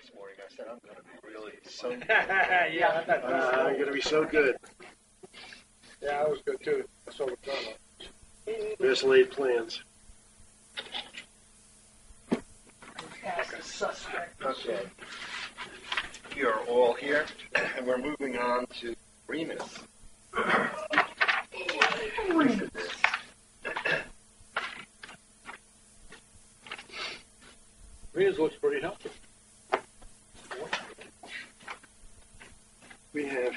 this morning. I said, I'm going to be really so good. Yeah, I'm going to be so good. yeah, that was good too. I saw the promo. Best laid plans. Ask the suspect. Okay. We are all here, and we're moving on to Remus. Remus looks pretty healthy. We have.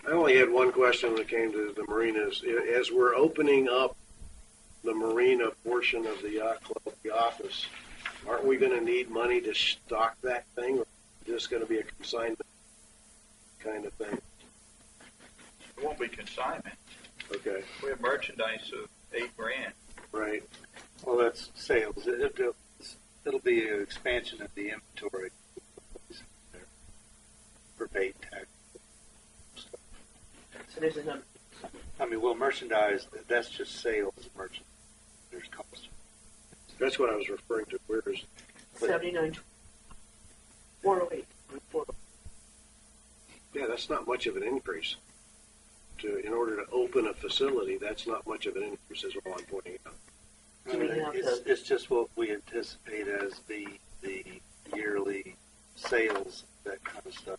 I only had one question when it came to the marinas. As we're opening up the marina portion of the yacht club, the office, aren't we going to need money to stock that thing, or just going to be a consignment kind of thing? It won't be consignment. Okay, We have merchandise of $8,000. right. Well, that's sales. It'll be an expansion of the inventory for bait tag. So there's a number. I mean, well, merchandise, that's just sales of merchandise. There's cost. That's what I was referring to. Where is 79, 408. Yeah, that's not much of an increase. In order to open a facility, that's not much of an increase, is all I'm pointing out. Do we have It's just what we anticipate as the yearly sales, that kind of stuff.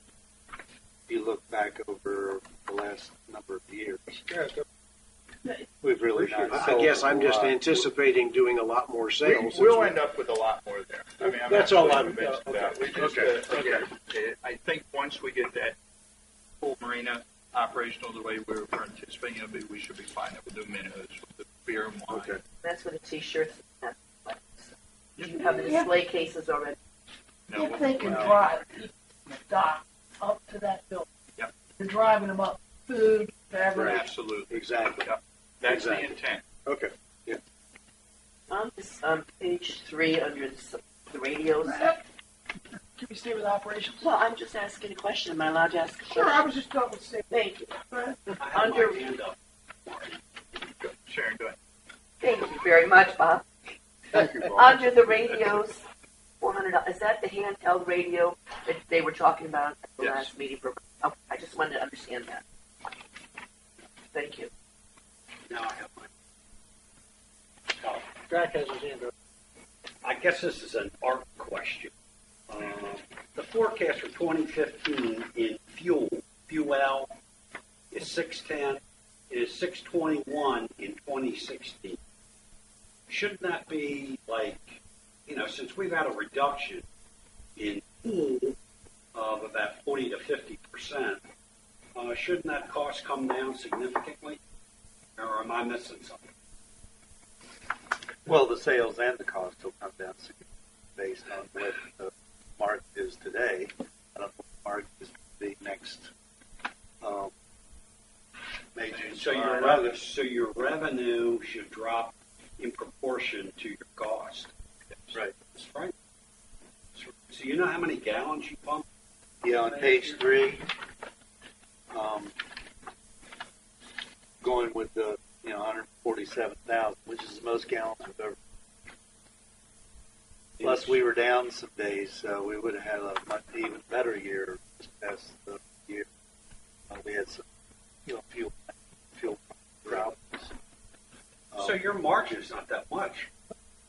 If you look back over the last number of years, we've really not I sold guess a I'm just lot. anticipating doing a lot more sales. We'll end up with a lot more there. I mean, I'm That's all absolutely I'm- convinced of that. We just, again, I think once we get that full marina operational the way we're anticipating it'll be, we should be fine with the minnows, with the beer and wine. Okay. That's what the T-shirts have. Do you have the display cases already? No, If they can drive people from the dock up to that building. Yep. You're driving them up, food, beverage. Absolutely. Exactly. Yep. That's Exactly. the intent. Okay. On this, page 3 under the radios. Can we stay with operations? Well, I'm just asking a question. Am I allowed to ask a question? Sure, I was just going to say. Thank you. Under. Sharon, go ahead. Thank you very much, Bob. Thank you, Bob. Under the radios, $400. Is that the handheld radio that they were talking about at the Yes. last meeting? Okay, I just wanted to understand that. Thank you. Now I have mine. Jack has his hand up. I guess this is an art question. The forecast for 2015 in fuel is 610. It is 621 in 2016. Shouldn't that be like, since we've had a reduction in fuel of about 40 to 50%, shouldn't that cost come down significantly? Or am I missing something? Well, the sales and the cost will come down significantly based on what the market is today. I don't know what the market is the next major. So your revenue should drop in proportion to your cost. Right. That's right. So you know how many gallons you pump? Yeah, on page 3, going with the 147,000, which is the most gallons we've ever. Plus, we were down some days, so we would have had a much even better year this past year. We had some, fuel problems. So your margin is not that much.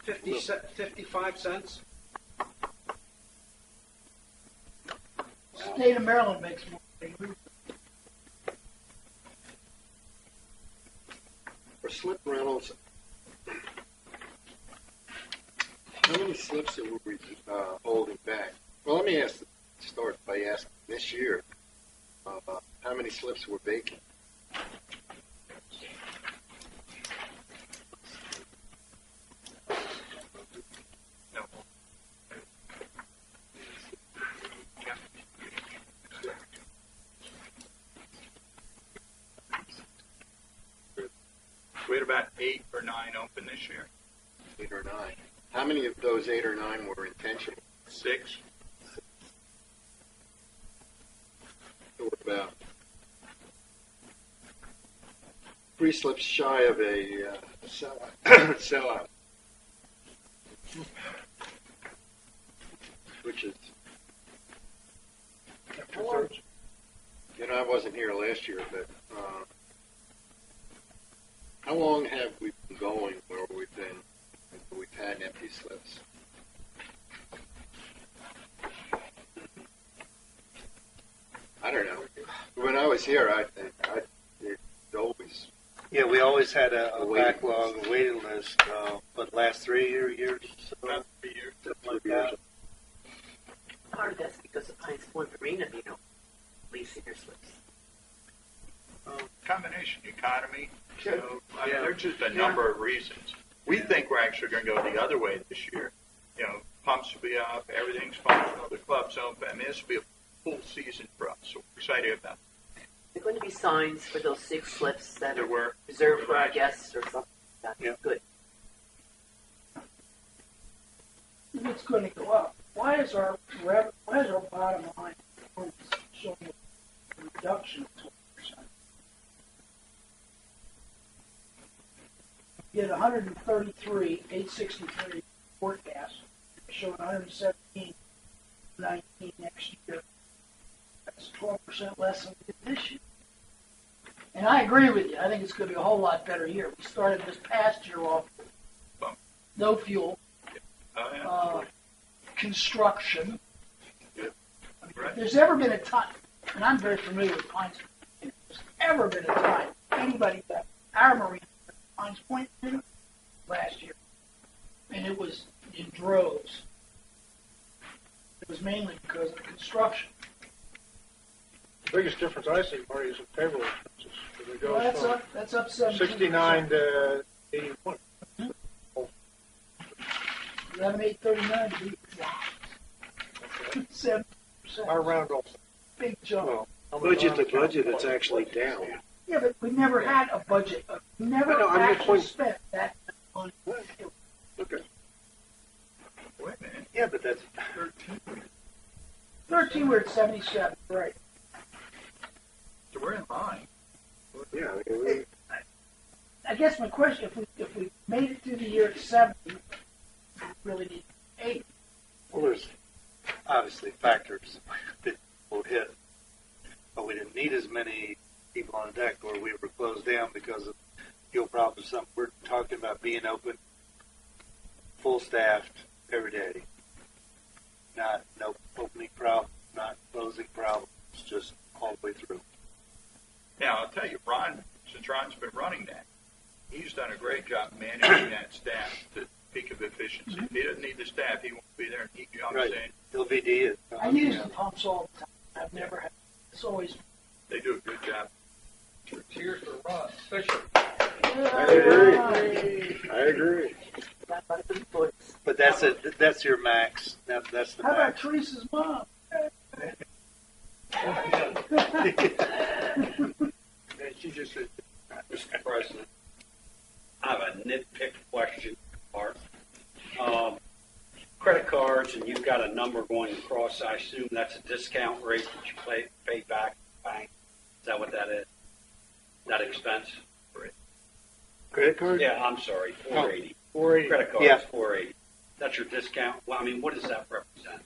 55 cents? State of Maryland makes more. For slip rentals, how many slips are we holding back? Well, let me start by asking this year, how many slips were vacant? No. We had about 8 or 9 open this year. 8 or 9. How many of those 8 or 9 were intentional? 6. So we're about 3 slips shy of a sellout. Which is, Two-thirds. You know, I wasn't here last year, but how long have we been going where we've had empty slips? I don't know. When I was here, it always. Yeah, we always had a waiting backlog, a waiting list, but last 3 years, so, About 3 years. something like that. Part of that's because of Pines Point Marina, leasing their slips. Combination economy. Sure. So, I mean, Yeah. there's just a number of reasons. We think we're actually going to go the other way this year. Pumps will be up, everything's functional, the club's open. I mean, this will be a full season for us, so we're excited about it. There are going to be signs for those 6 slips that There are were. reserved for our guests or something. That's Yeah. good. If it's going to go up, why is our bottom line showing a reduction of 20%? You had 133,863 forecast, showing 117,19 next year. That's 12% less than we did this year. And I agree with you. I think it's going to be a whole lot better year. We started this past year off with no fuel, construction. Yep. I mean, Right. if there's ever been a time, and I'm very familiar with Pines Point, if there's ever been a time anybody left our marina Pines Point last year, and it was in droves. It was mainly because of the construction. The biggest difference I see, Marty, is in payroll expenses. It Well, goes from that's up 17%. 69 to 81. 11,839 to be Okay. 7%. Our round off. Big jump. well, budget to budget, it's actually down. Yeah, but we never had a budget. We never No, I'm just actually pointing- spent that money. Okay. Wait a minute. Yeah, but that's, 13. 13, we're at 77, right. So we're in line. Yeah, I mean, I guess my question, if we made it through the year at 70, we really need 80. well, there's obviously factors that will hit, but we didn't need as many people on deck, or we were closed down because of fuel problems. Something we're talking about being open, full staffed every day. No opening problem, not closing problems, just all the way through. Now, I'll tell you, since Ron's been running that, he's done a great job managing that staff to the peak of efficiency. If he doesn't need the staff, he won't be there. You know what I'm Right. saying? LVD is. I use the pumps all the time. I've never had, it's always. They do a good job. Cheers for Ron, Fisher. I agree. Got by the books. But that's your max. That's the How about max. Teresa's mom? She just said, Mr. President, I have a nitpick question, Art. Credit cards, and you've got a number going across. I assume that's a discount rate that you pay back to the bank. Is that what that is? That expense? Credit card? Yeah, I'm sorry, 480. 480. Credit card Yeah. is 480. That's your discount. Well, I mean, what does that represent?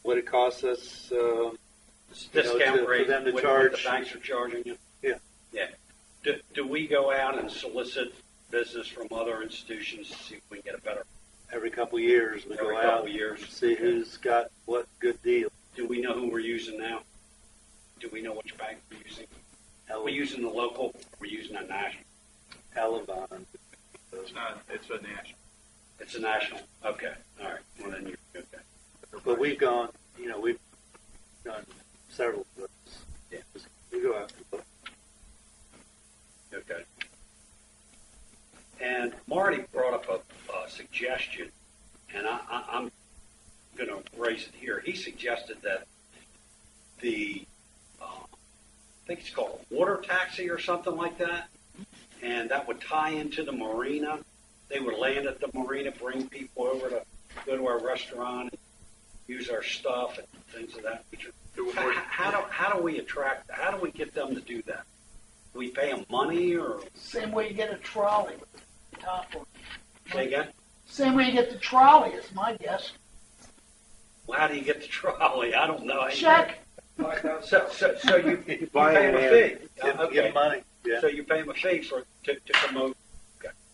What it costs us, It's You know, discount for rate them to what charge- the banks are charging you? Yeah. Yeah. Do we go out and solicit business from other institutions to see if we can get a better? every couple of years we Every go couple out of years. and see who's got what good deal. Do we know who we're using now? Do we know which bank we're using? Are we using the local? Or are we using a national? Alabama. It's a national. It's a national. Okay. All right. Well, then you're okay. But we've done several of those. Yeah. We go out to look. Okay. And Marty brought up a suggestion, and I'm going to raise it here. He suggested that I think it's called a water taxi or something like that, and that would tie into the marina. They would land at the marina, bring people over to go to our restaurant and use our stuff and things of that nature. How do we attract? How do we get them to do that? Do we pay them money or Same way you get a trolley with the top on. say again? Same way you get the trolley is my guess. Well, how do you get the trolley? I don't know. Check. So you pay Buy him it a in. fee. Give money. Yeah. So you pay him a fee to come over.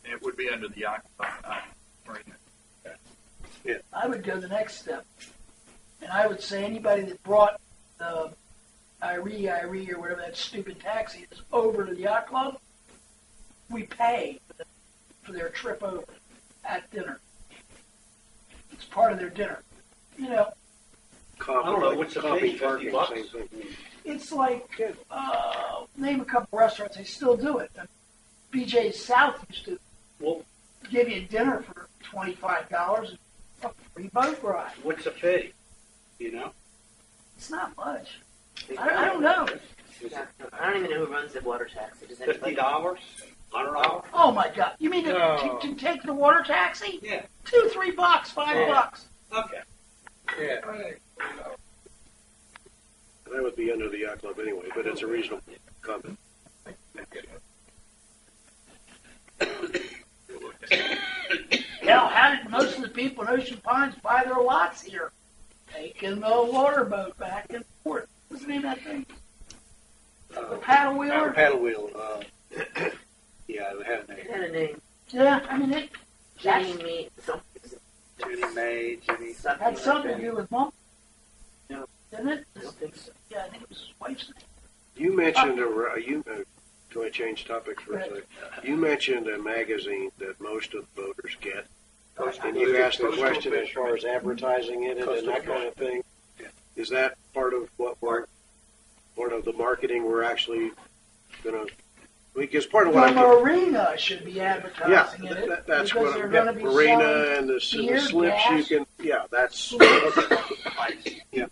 And it would be under the yacht club, not marina. I would go the next step. And I would say anybody that brought the Irie, or whatever that stupid taxi is, over to the yacht club, we pay for their trip over at dinner. It's part of their dinner. You know, Coffee, I don't know, what's the coffee fee, parking, $50? same thing. it's like, name a couple restaurants, they still do it. BJ's South used to Well, give you dinner for $25 and a free boat ride. what's the fee? You know? It's not much. I don't know. Yeah, I don't even know who runs the water taxi. Does anybody? $50? $100? Oh my God! You mean No. to take the water taxi? Yeah. $2, $3, $5. Okay. Yeah. That would be under the yacht club anyway, but it's a reasonable comment. Hell, how did most of the people in Ocean Pines buy their lots here? Taking the water boat back and forth. What's the name of that thing? The paddle wheeler? Paddle wheel. Yeah, they had a It name. had a name. Yeah, I mean, it Jenny Me. Something. Jenny May, Jenny. had something to do with mom. No. Didn't it? I don't think so. Yeah, I think it was his wife's name. You mentioned can I change topics for a Right. second? You mentioned a magazine that most of the voters get. Coastal And you asked the Coastal question as far fishermen. as advertising it and Coastal that kind of thing. Yeah. Is that part of part of the marketing we're actually gonna? Because part of what The I'm marina should be advertising in it. that's because what they're I'm going to getting. be Marina selling and the beer, slips gas. you can. Yeah, that's okay. Yeah.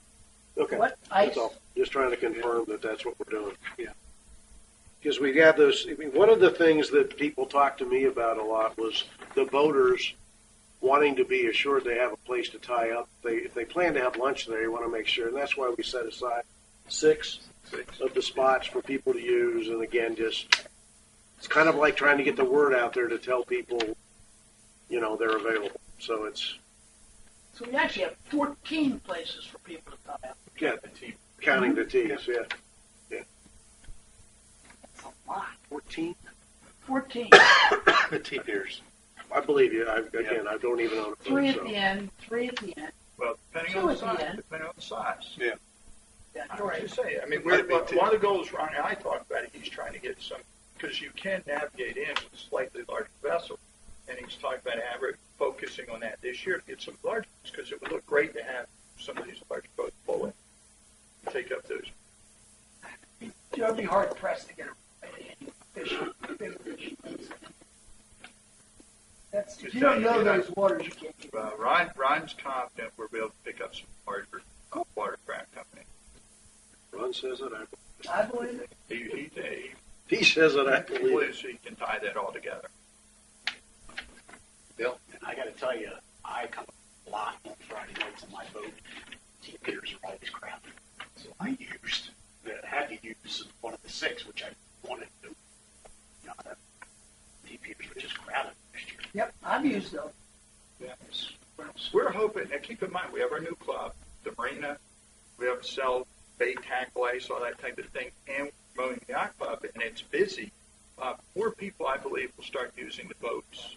Okay. What? Ice? That's all. Just trying to confirm that that's what we're doing. Yeah. Because we have those. I mean, one of the things that people talked to me about a lot was the voters wanting to be assured they have a place to tie up. If they plan to have lunch there, you want to make sure, and that's why we set aside six of the spots for people to use. And again, just it's kind of like trying to get the word out there to tell people, they're available. So it's So we actually have 14 places for people to tie up. counting the T's. Yeah, That's a lot. 14. 14. The T-Piers. I believe you. I don't even own a Three phone, at the end, 3 at the end. Well, depending Two on the at the size. end. Depending on the size. Yeah, I you're was right. just saying, I mean, Might be one too. of the goals Ron and I talked about it, he's trying to get some, because you can navigate in with a slightly larger vessel. And he's talking about focusing on that this year to get some large ones, because it would look great to have some of these large boats pull in, take up those. It would be hard pressed to get a fish, big fish. That's, if you don't know those waters, you can't get Ron's confident we'll be able to pick up some larger watercraft company. Ron says it. I believe it. He says it. I He believe it. believes he can tie that all together. And I got to tell you, I come a lot on Friday nights in my boat. T-Piers are always crowded. So I had to use one of the 6, which I wanted to. T-Piers were just crowded next year. Yep, I've used those. Yeah. We're hoping, now keep in mind, we have our new club, the marina, we have sell bait, tackle, ice, all that type of thing, and we're mowing the yacht club, and it's busy. More people, I believe, will start using the boats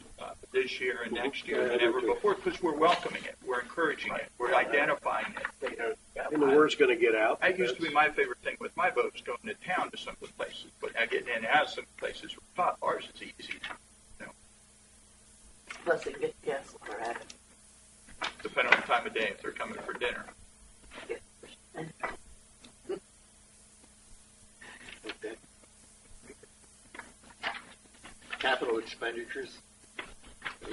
this year and next year than ever before, because we're welcoming it, we're encouraging it, we're identifying it. And the word's going to get out. That used to be my favorite thing with my boats, going to town to some of the places, but now getting in and out of some places, ours is easy, Plus, they can get gas for it. depending on the time of day, if they're coming for dinner. Okay. Capital expenditures.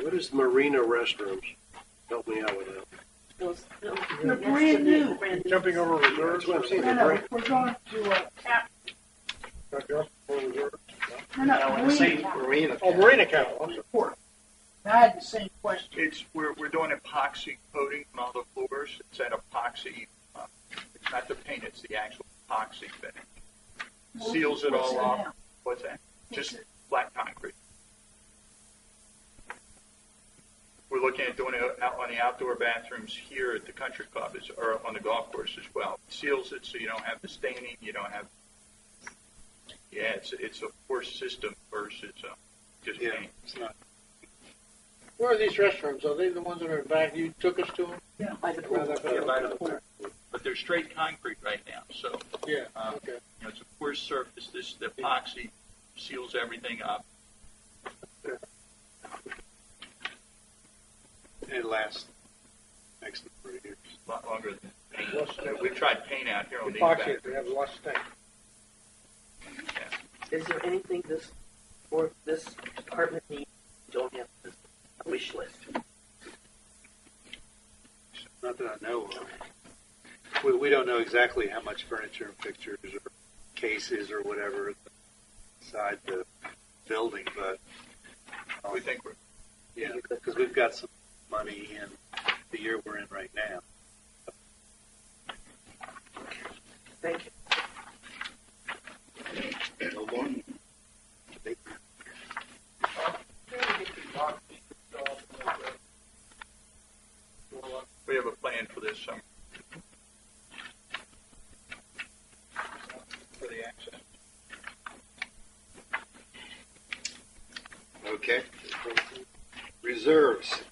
What is marina restrooms? Help me out with that. They're brand new. Jumping over reserves. That's what I'm saying. No, no, we're going to cap. Reserves. No, no, marina cap. Marina. Oh, Marina County. I'm sorry. Port. I had the same question. We're doing epoxy coating on all the floors. It's that epoxy. It's not the paint; it's the actual epoxy finish. Seals it What's all in off. now? What's that? What's Just it? black concrete. We're We're looking at doing it out on the outdoor bathrooms here at the country club, or on the golf course as well. It seals it so you don't have the staining, you don't have. Yeah, it's a force system versus just Yeah, paint. it's not. Where are these restrooms? Are they the ones that are back? You took us to them? By the pool. Yeah, by the pool. But they're straight concrete right now, so Yeah. you Okay. know it's a porous surface. This the epoxy seals everything up. It lasts next number of years. A lot longer than paint. We've tried paint out here on these Epoxy, bathrooms. they have lots of things. Is there anything this department needs? Don't have this wish list. Not that I know of. We don't know exactly how much furniture and fixtures or cases or whatever inside the building, but We think we're yeah, because we've got some money in the year we're in right now. Thank you. No more. we have a plan for this summer for the access. Okay. Reserves.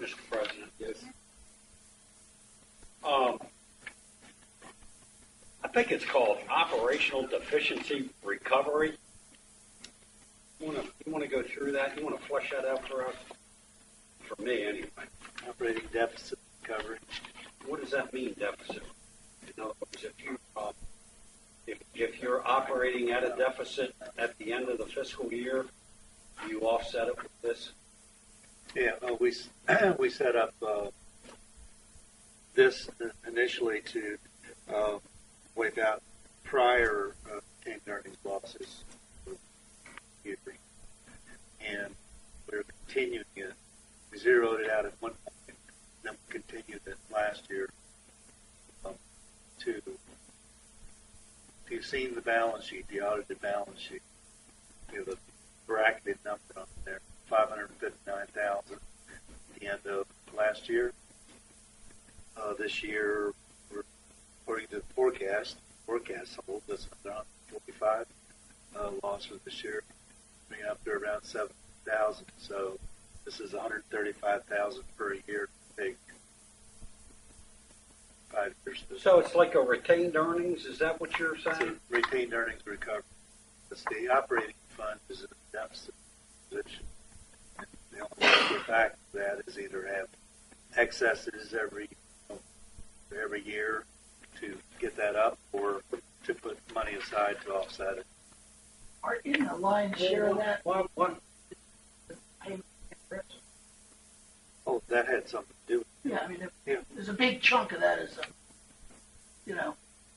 Mr. President. Yes. I think it's called operational deficiency recovery. You want to go through that? You want to flesh that out for us? For me, anyway. Operating deficit recovery. What does that mean, deficit? In other words, if you're operating at a deficit at the end of the fiscal year, you offset it with this? Yeah, we set up this initially to wipe out prior retained earnings losses for the year, and we're continuing it. We zeroed it out at one point, and then we continued it last year to. If you've seen the balance sheet, the audited balance sheet, we have a bracketed number on there, 559,000 at the end of last year. This year, we're, according to the forecast holds us around 45 loss for this year, bringing up to around 7,000. So this is 135,000 per year to take 5 years. So it's like a retained earnings, is that what you're It's a saying? retained earnings recovery. It's the operating fund is in a deficit position. And the only way to get back to that is either have excesses every year to get that up, or to put money aside to offset it. Are in the lion's share of that What? payment interest? Oh, that had something to do with it. Yeah, I mean, Yeah. there's a big chunk of that is a,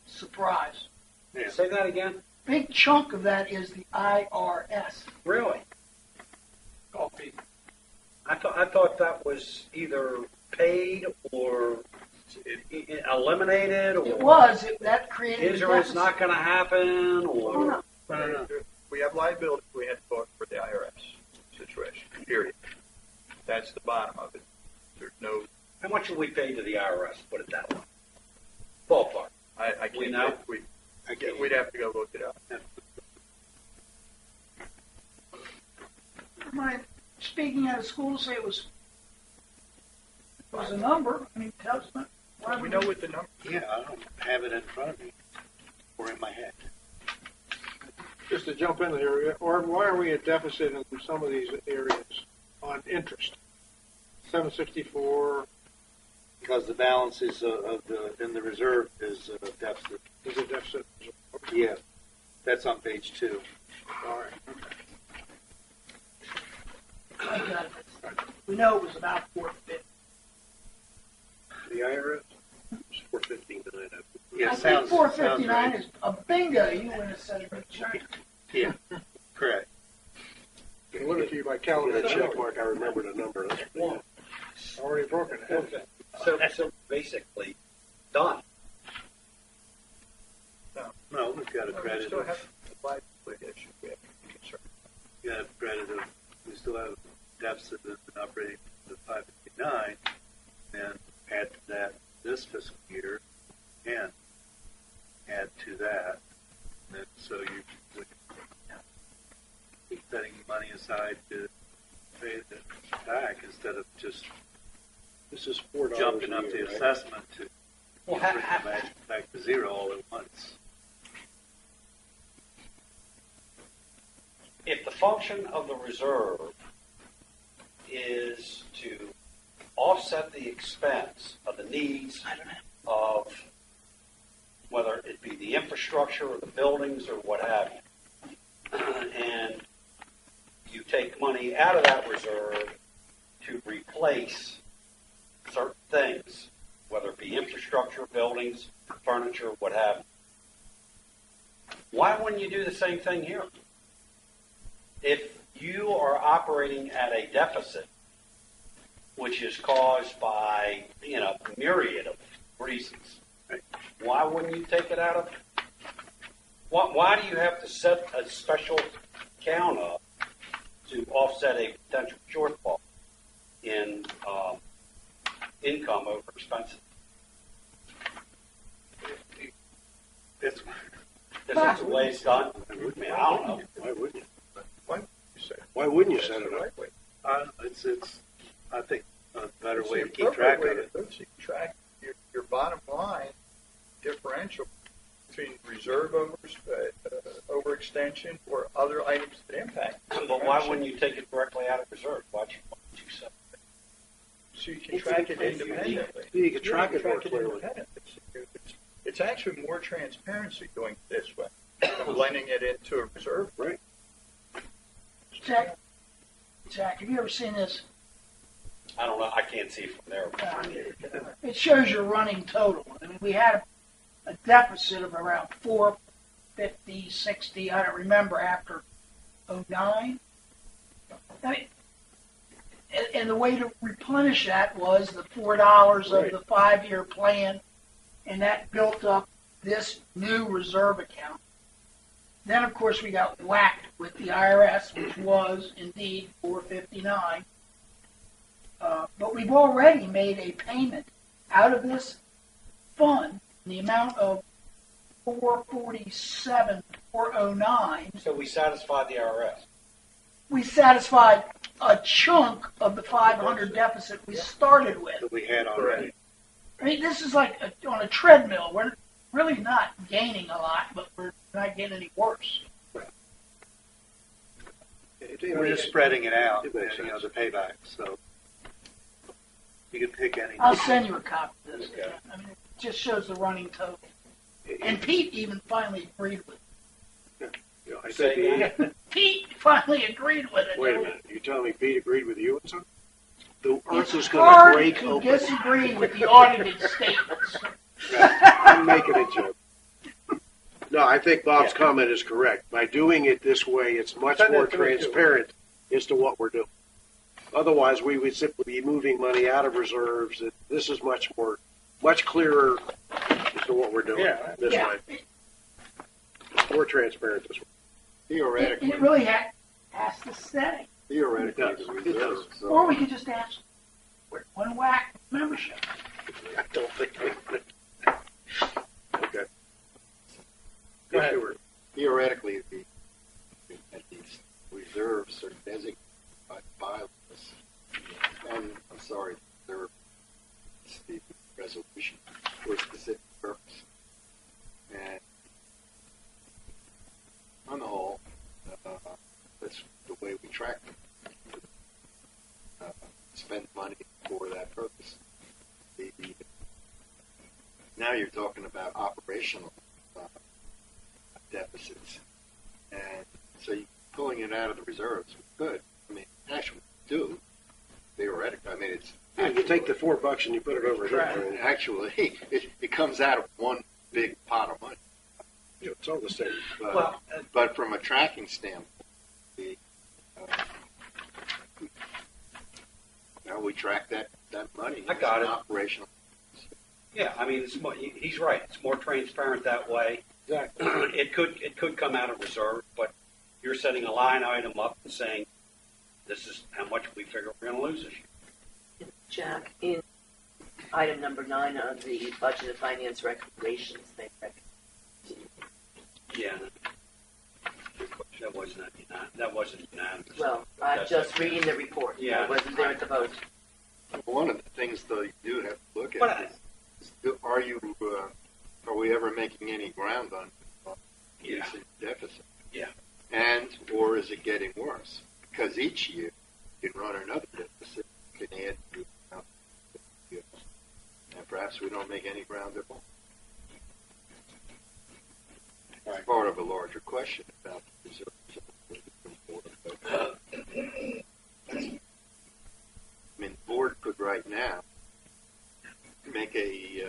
surprise. Yeah. Say that again? Big chunk of that is the IRS. Really? Coffee. I thought that was either paid or eliminated, or It was, that created is a or is deficit. not going to happen, Oh, or no. No. We have liability we had to go for the IRS situation, period. That's the bottom of it. There's no, how much have we paid to the IRS? Put it that way. Ballpark. I We can't, know? we'd have to go look it up. Speaking out of school, say it was a number. I mean, tell us why We know what the number, Yeah, I don't have it in front of me. or in my head. Just to jump in here, or why are we at deficit in some of these areas on interest? 764 Because the balance is in the reserve is a deficit. is a deficit. Yeah, that's on page 2. All right. I got it. We know it was about 450. The IRS is 459. Yeah, I sounds think 459 right. is a bingo. You win a set of insurance. Yeah, correct. Delivered to you by With calendar. a check mark, I remember the number. That's pretty good. Already broken. So basically, done. No, we've got a We credit still of, have a livelihood issue we have to be concerned. we still have a deficit in operating the 559, and add to that this fiscal year, and add to that, and then so you would be setting money aside to pay the back instead of just This is $4 jumping a up year, the right? assessment to Well, bring it back to zero all at once. if the function of the reserve is to offset the expense of the needs of whether it be the infrastructure or the buildings or what have you, and you take money out of that reserve to replace certain things, whether it be infrastructure, buildings, furniture, what have you. Why wouldn't you do the same thing here? If you are operating at a deficit, which is caused by, a myriad of reasons, why wouldn't you take it out of? Why do you have to set a special account up to offset a potential shortfall in income over expenses? It's, Because that's the way it's done. I mean, I don't know. Why wouldn't you? You say Why wouldn't you that's set it the up? right way. it's, I think, a better It's way the to keep track of appropriate it. way to keep track your bottom line differential between reserve overextension or other items that impact. But why wouldn't you take it directly out of reserve? Why'd you set it? So you can track it independently. You can track Yeah, it more clearly. independently. It's actually more transparency doing it this way than blending it into a reserve. Right. Jack, have you ever seen this? I don't know. I can't see from there. It shows your running total. I mean, we had a deficit of around 450, 60, I don't remember, after 09. I mean, and the way to replenish that was the $4 of the 5-year plan, and that built up this new reserve account. Then, of course, we got whacked with the IRS, which was indeed 459. But we've already made a payment out of this fund in the amount of $447,409. So we satisfied the IRS. We satisfied a chunk of the 500 deficit we started with. That we had already. I mean, this is like on a treadmill. We're really not gaining a lot, but we're not getting any worse. We're just spreading it out, It makes the sense. payback, so you can pick any. I'll send you a copy of this. Okay. I mean, it just shows the running total. And Pete even finally agreed with it. I said, Pete finally agreed with it. wait a minute. You telling me Pete agreed with you and something? The It's earth is going to hard break to open. disagree with the audited statements. I'm making a joke. No, I think Bob's comment is correct. By doing it this way, it's much Send more it to me, too. transparent as to what we're doing. Otherwise, we would simply be moving money out of reserves. This is much clearer as to what we're doing this Yeah, way. It's more transparent this way. Theoretically, it really has to stay. theoretically, It the does. reserve. Or we could just ask for one whack membership. I don't think we Okay. Go ahead. Sure. Theoretically, that these reserves are designated by this, and I'm sorry, they're the resolution for a specific purpose. And track them. Spend money for that purpose. Now you're talking about operational deficits, and so you pulling it out of the reserves is good. I mean, actually, do theoretically. I mean, it's Yeah, you take the $4 and you put it over here. actually it comes out of one big pot of money. Yeah, it's all the same. But from a tracking standpoint, we track that money. I got It's it. Operational. Yeah, I mean, it's more, he's right. It's more transparent that way. Exactly. It could come out of reserve, but you're setting a line item up and saying, this is how much we figure we're going to lose this year. Jack, in item number 9 of the budget and finance recommendations, they Yeah. That wasn't unanimous. well, I'm just reading the report. Yeah. I wasn't there at the vote. One of the things, though, you do have to look But at is are we ever making any ground on Yeah. increasing deficit? Yeah. And or is it getting worse? Because each year you can run another deficit, you can add to it, and perhaps we don't make any ground at all. It's part of a larger question about the reserves. I mean, the board could right now make a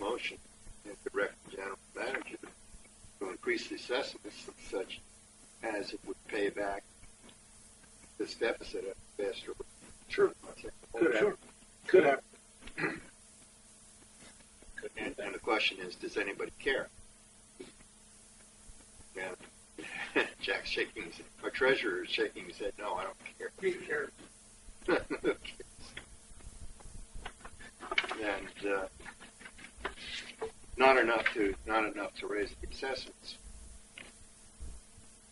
motion and direct the general manager to increase the assessments such as it would pay back this deficit at a faster rate. Sure. Could happen. And the question is, does anybody care? Yeah. Jack's shaking his head. Our treasurer is shaking his head. No, I don't care. Who cares? Who cares? And not enough to raise the assessments.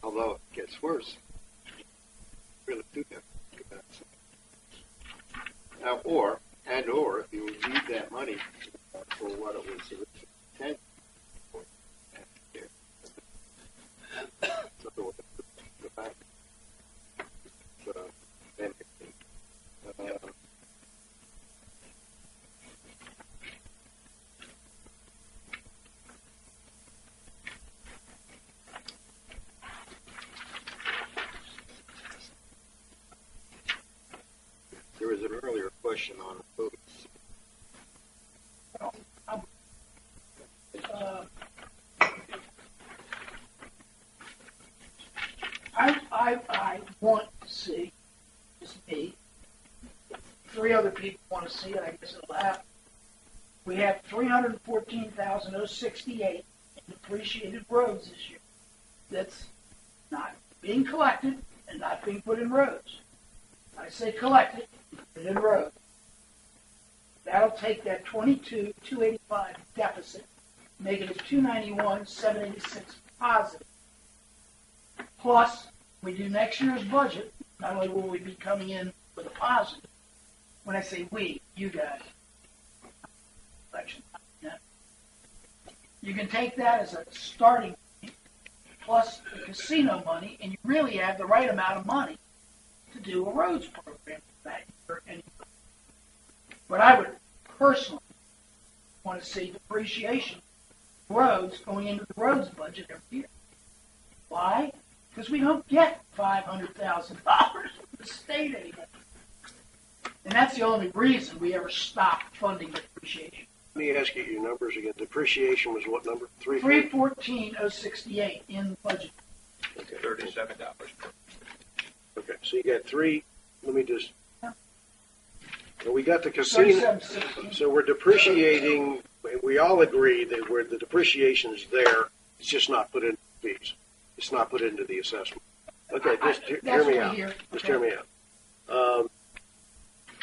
Although it gets worse, really do have to think about something. Now, or if you need that money for what it was originally intended for, so the fact. So, there was an earlier question on the books. I want to see, just me, 3 other people want to see it, I guess it'll happen. We have 314,068 in depreciated roads this year. That's not being collected and not being put in roads. I say collected, put it in roads. That'll take that 22,285 deficit, make it a 291,786 positive. Plus, we do next year's budget, not only will we be coming in with a positive, when I say we, you guys, election, you can take that as a starting point, plus the casino money, and you really have the right amount of money to do a roads program that year anyway. But I would personally want to see depreciation roads going into the roads budget every year. Why? Because we don't get $500,000 from the state anymore. And that's the only reason we ever stopped funding depreciation. Let me ask you your numbers again. Depreciation was what number? 314,068 in the budget. Okay. $37 per. Okay. So you got 3. Let me just. Well, we got the casino. 3716. So we're depreciating. We all agree that the depreciation is there. It's just not put into fees. It's not put into the assessment. Okay, just hear me out. Just hear me out.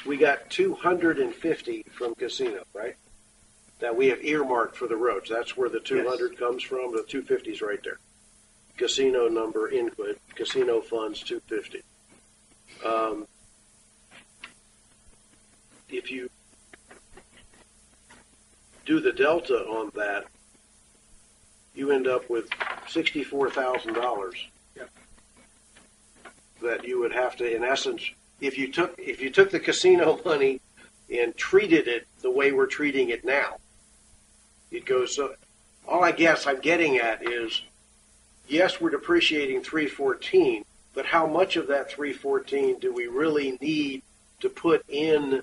We got 250 from casino, right? That we have earmarked for the roads. That's where the 200 comes from. The 250 is right there. Casino number input. Casino funds 250. If you do the delta on that, you end up with $64,000 that you would have to, in essence, if you took the casino money and treated it the way we're treating it now, it goes. So, all I guess I'm getting at is, yes, we're depreciating 314, but how much of that 314 do we really need to put in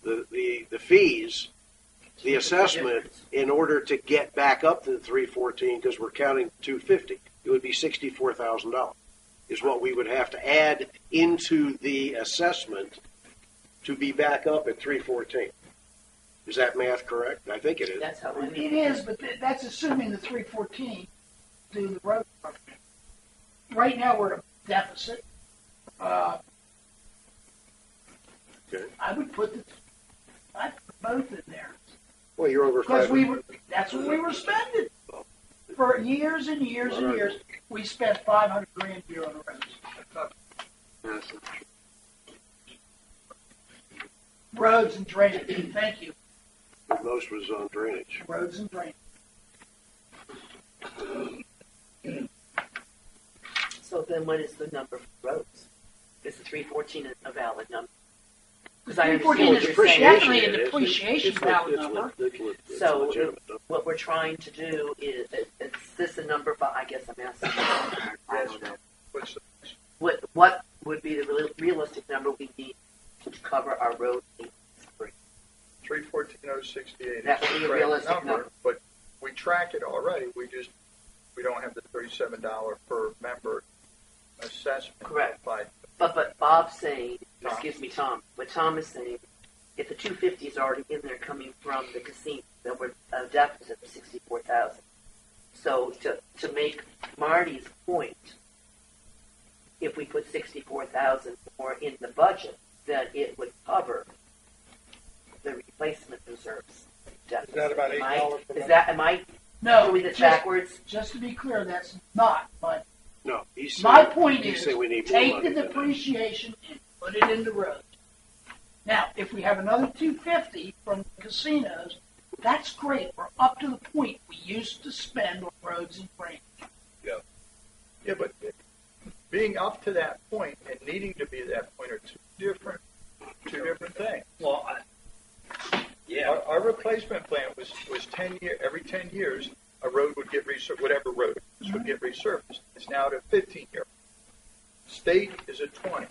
the fees, the assessment, in order to get back up to the 314? Because we're counting 250, it would be $64,000 is what we would have to add into the assessment to be back up at 314. Is that math correct? I think it is. That's how I It is, but that's assuming the 314 do the road department. Right now, we're at a deficit. Okay. I would put both in there. Well, you're over Because 500. that's what we were spending. For years and years and years, we spent $500 grand a year on the roads. Roads and drainage, thank you. Most was on drainage. Roads and drainage. So then what is the number for roads? Is the 314 a valid number? Because I understand 314 what is you're saying. definitely a depreciation It's valid number. it's So legitimate. what we're trying to do is this a number? But I guess I'm asking. I don't know. What's the, What would be the realistic number we need to cover our road needs? 314,068 That would is be the a correct realistic number. but we track it already. We don't have the $37 per member assessment. Correct. But But Bob's saying, Tom. excuse me, Tom. What Tom is saying, if the 250 is already in there coming from the casino, then we're a deficit of 64,000. So to make Marty's point, if we put 64,000 more in the budget, then it would cover the replacement reserves deficit. Is that about $8 per month? Am I No, doing this just, backwards? just to be clear, that's not. But No, he's my saying, point he's is, saying we need more take money the than that. depreciation and put it into roads. Now, if we have another 250 from casinos, that's great. We're up to the point we used to spend on roads and drainage. yeah, but being up to that point and needing to be at that point are two different things. Well, Our replacement plan was 10 year. Every 10 years, a road would get resurfaced. Whatever road it was would get resurfaced. It's now at a 15-year. State is at 20.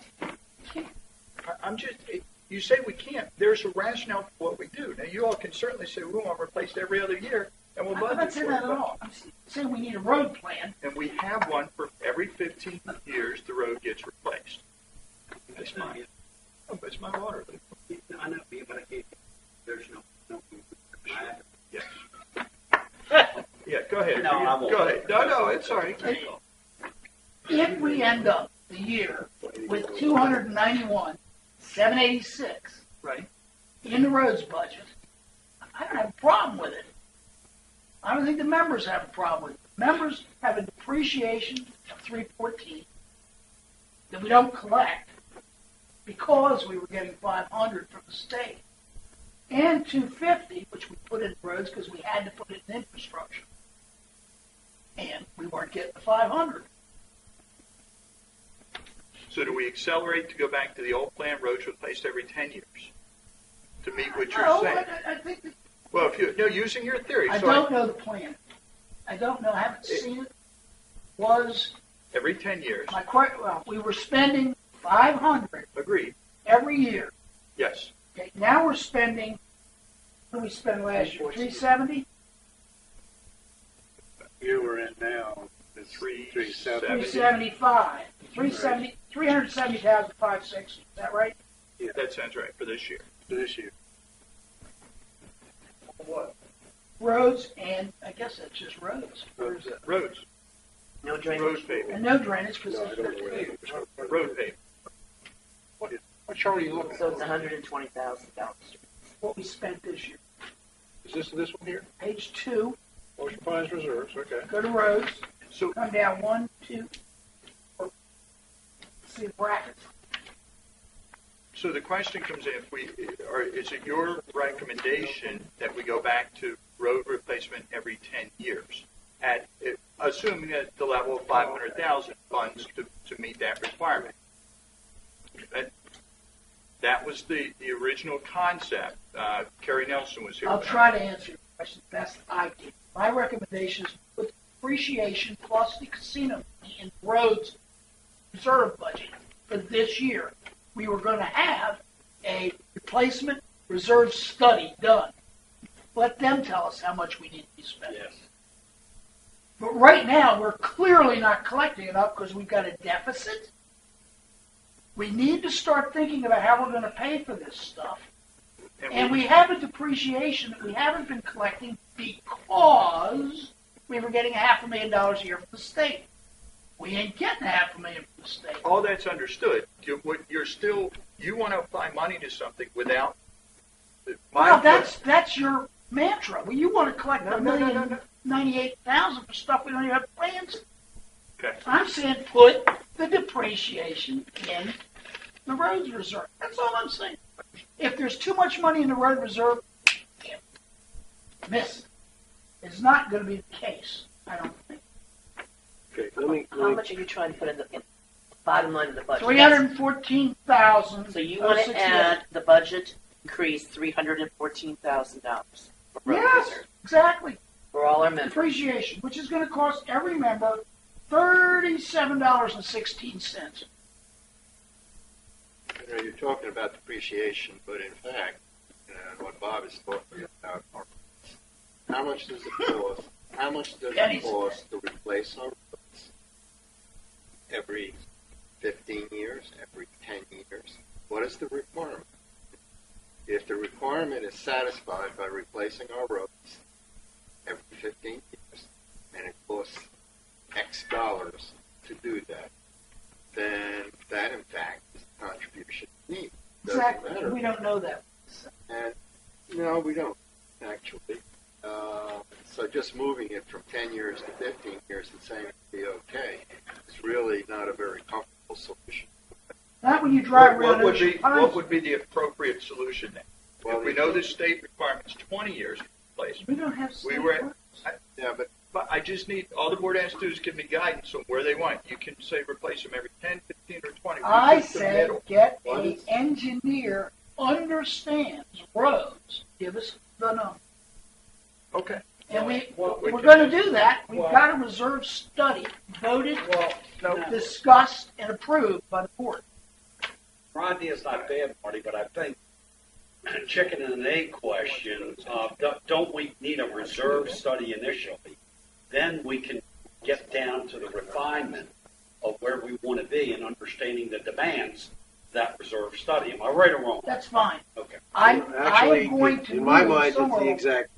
I'm just. You say we can't. There's a rationale for what we do. Now, you all can certainly say we want replaced every other year, and we'll I'm budget not for saying it. that at but- all. I'm saying we need a road plan. And we have one for every 15 years. The road gets replaced. That's mine. Oh, but it's my water. I know, but I can't. There's no. Yes. Yeah, go ahead. No, I won't. Go ahead. No, it's all right. If we end up the year with 291,786 Right. in the roads budget, I don't have a problem with it. I don't think the members have a problem with it. Members have a depreciation of 314 that we don't collect because we were getting 500 from the state, and 250, which we put in roads because we had to put it in infrastructure, and we weren't getting the 500. So do we accelerate to go back to the old plan, roads replaced every 10 years, to meet what you're No, saying? I think that Well, using your theory, I so don't know the plan. I don't know. I haven't seen it. Was every 10 years. well, we were spending 500 Agreed. every year. Yes. Okay, now we're spending. What did we spend last year? 370. Year we're in now is 370. 375. 370. 370,560. Is that right? That sounds right for this year. for this year. What? Roads and I guess that's just roads. Or is that- Roads. No Road drainage. paving. And no drainage because No, I it's don't know where that is. Road paving. What chart are you looking So it's at? $120,000. what we spent this year. Is this one here? Page 2. Ocean Pines Reserves, okay. Go to roads. So Come down 1, 2. See the brackets. So the question comes in: is it your recommendation that we go back to road replacement every 10 years, assuming at the level of 500,000 funds to meet that requirement? That was the original concept. Kerry Nelson was here. I'll try to answer your question the best I can. My recommendation is put depreciation plus the casino money in the roads reserve budget for this year. We were going to have a replacement reserve study done. Let them tell us how much we need to be spending. Yes. But right now, we're clearly not collecting enough because we've got a deficit. We need to start thinking about how we're going to pay for this stuff. And we have a depreciation that we haven't been collecting because we were getting $500,000 a year from the state. We ain't getting $500,000 from the state. All that's understood. You want to apply money to something without. Well, that's your mantra. Well, you want to collect $1,098,000 for stuff we don't even have plans. Okay. I'm saying put the depreciation in the roads reserve. That's all I'm saying. If there's too much money in the road reserve, miss it. It's not going to be the case, I don't think. Okay, let me. How much are you trying to put in the bottom line of the budget? $314,000. So you want to add the budget increase $314,000 for road Yes, reserve exactly. for all our members. Depreciation, which is going to cost every member $37.16. You're talking about depreciation, but in fact, what Bob is talking about are how much does it cost? How much does it cost to replace our roads every 15 years, every 10 years? What is the requirement? If the requirement is satisfied by replacing our roads every 15 years, and it costs X dollars to do that, then that, in fact, is the contribution we need. Exactly. Matter. We don't know that. And no, we don't, actually. So just moving it from 10 years to 15 years and saying it'd be okay is really not a very comfortable solution. Not when you drive around What Pines. would be the appropriate solution then? Well, if we know the state requirement's 20 years replacement. We don't have state were- roads. Yeah, but But I just need, all the board has to do is give me guidance on where they want. You can say replace them every 10, 15, or 20. We I pick the said middle. get What an is- engineer understands roads. Give us the number. Okay. And we're we can- going to do that. We've well- got a reserve study voted, Well, discussed, and approved by the board. Rodney is not bad, Marty, but I think chicken and an egg question, don't we need a reserve study initially? Then we can get down to the refinement of where we want to be and understanding the demands of that reserve study. Am I right or wrong? That's fine. Okay. I'm Actually, going to in my move mind, it's somewhere. the exact.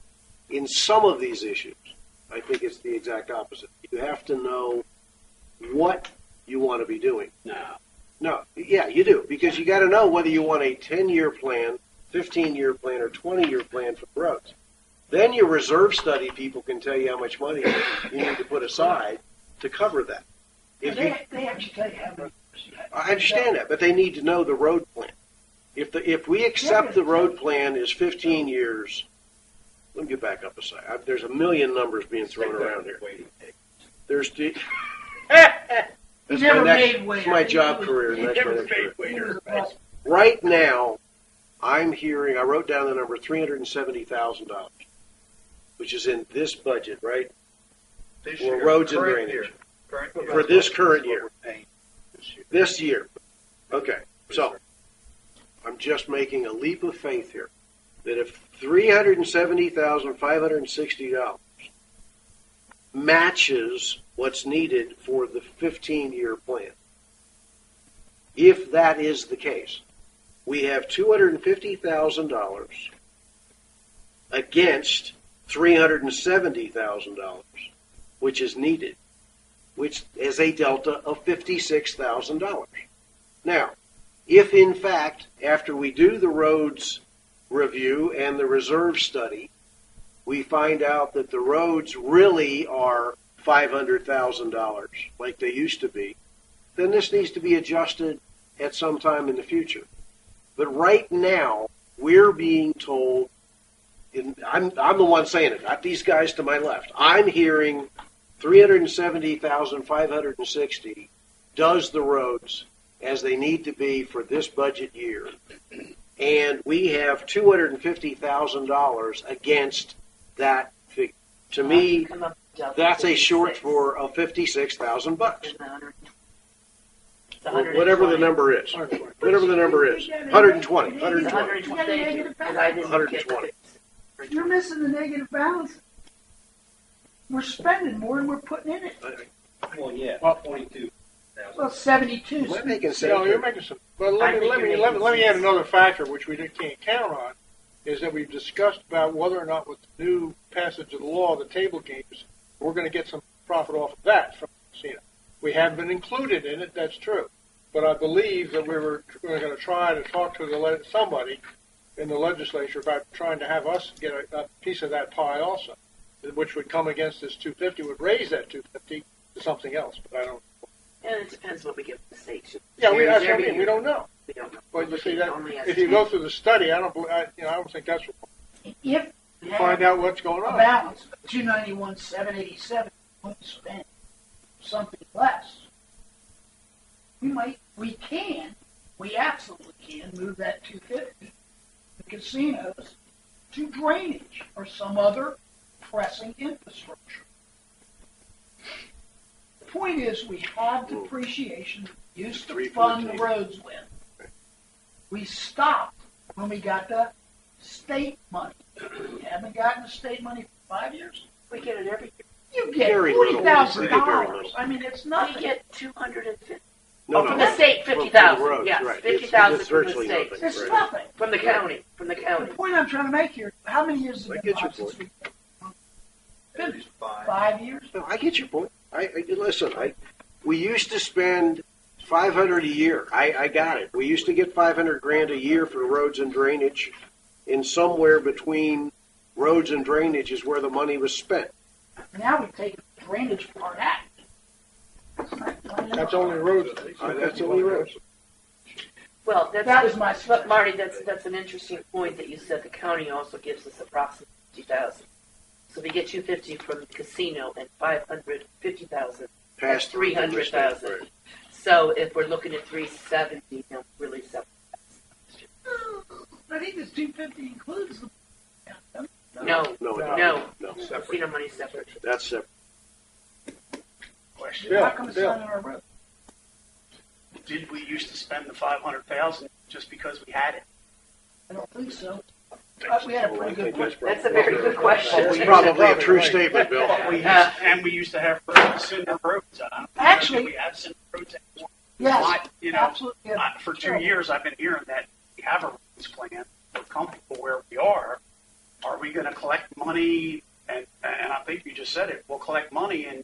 In some of these issues, I think it's the exact opposite. You have to know what you want to be doing. No, yeah, you do, because you got to know whether you want a 10-year plan, 15-year plan, or 20-year plan for the roads. Then your reserve study people can tell you how much money you need to put aside to cover that. If you, They actually tell you how many. I understand that, but they need to know the road plan. If we accept the road plan is 15 years, let me get back up a second. There's a million numbers being thrown around here. There's the. He That's never my next- made waiter. That's my job career. He That's my never next career. He was a boss. Right now, I'm hearing. I wrote down the number $370,000, which is in this budget, right? This For year, roads and current drainage. year. Current year. For this current year. This year. This year. Okay, so I'm just making a leap of faith here that if $370,560 matches what's needed for the 15-year plan, if that is the case, we have $250,000 against $370,000, which is needed, which is a delta of $56,000. Now, if in fact, after we do the roads review and the reserve study, we find out that the roads really are $500,000 like they used to be, then this needs to be adjusted at some time in the future. But right now, we're being told, and I'm the one saying it, not these guys to my left. I'm hearing $370,560 does the roads as they need to be for this budget year, and we have $250,000 against that figure. To me, Come up with Delta that's a 56. shortfall of $56,000. It's 100. It's Whatever the 120. number is. Whatever the number is. 120. It's 120. 120. Thank you. And I didn't get 120. the You're missing the negative balance. We're spending more than we're putting in it. Well, yeah, Well- 22,000. Well, 72. Am I making sense? No, you're making some. But I let think me you're add making sense. another factor which we can't count on, is that we've discussed about whether or not with the new passage of the law, the table games, we're going to get some profit off of that from the casino. We haven't been included in it. That's true, but I believe that we're going to try to talk to somebody in the legislature about trying to have us get a piece of that pie also, which would come against this 250, would raise that 250 to something else. But I don't. And it depends what we get from the state. Yeah, that's what I Every mean. We year. don't know. We don't know. But you see that Only has if you 10. go through the study, I don't think that's what If we find had out what's going a on. balance of 291, 787, we spend something less, we absolutely can move that 250, the casinos, to drainage or some other pressing infrastructure. The point is, we have depreciation that we used to fund the 314. roads with. We stopped when we got the state money. We haven't gotten the state money for 5 years. We get it every year. You get Very little. $40,000. We get very little. I mean, it's We nothing. get 250. No, From no, the state, from the 50,000. roads, Yes, right. 50,000 It's from the virtually state. nothing. It's Right. nothing. From the county. From the The county. point I'm trying to make here, how many years has I it get been your by since we At least 5. 5 years? No, I get your point. Listen. We used to spend $500 a year. I got it. We used to get $500,000 a year for roads and drainage, and somewhere between roads and drainage is where the money was spent. Now we've taken the drainage part out. That's only roads. That's only roads. Well, that's That was my but Marty, that's an interesting point that you said. The county also gives us approximately 50,000. So we get 250 from the casino and 550,000. That's Past through the state, 300,000. right. So if we're looking at 370, no, really 7,000. I think this 250 includes the. No, No, no. no. Casino money separate. That's separate. Question. Bill, How come it's Bill. not in our road? Did we used to spend the 500,000 just because we had it? I don't think so. We had a pretty good question. That's a very good question. It's probably a true statement, Bill. We used to have cinder roads. Actually- we have cinder roads anymore. Yes, Not, absolutely. for 2 years I've been hearing that we have a roads plan. We're comfortable where we are. Are we going to collect money? And I think you just said it. We'll collect money, and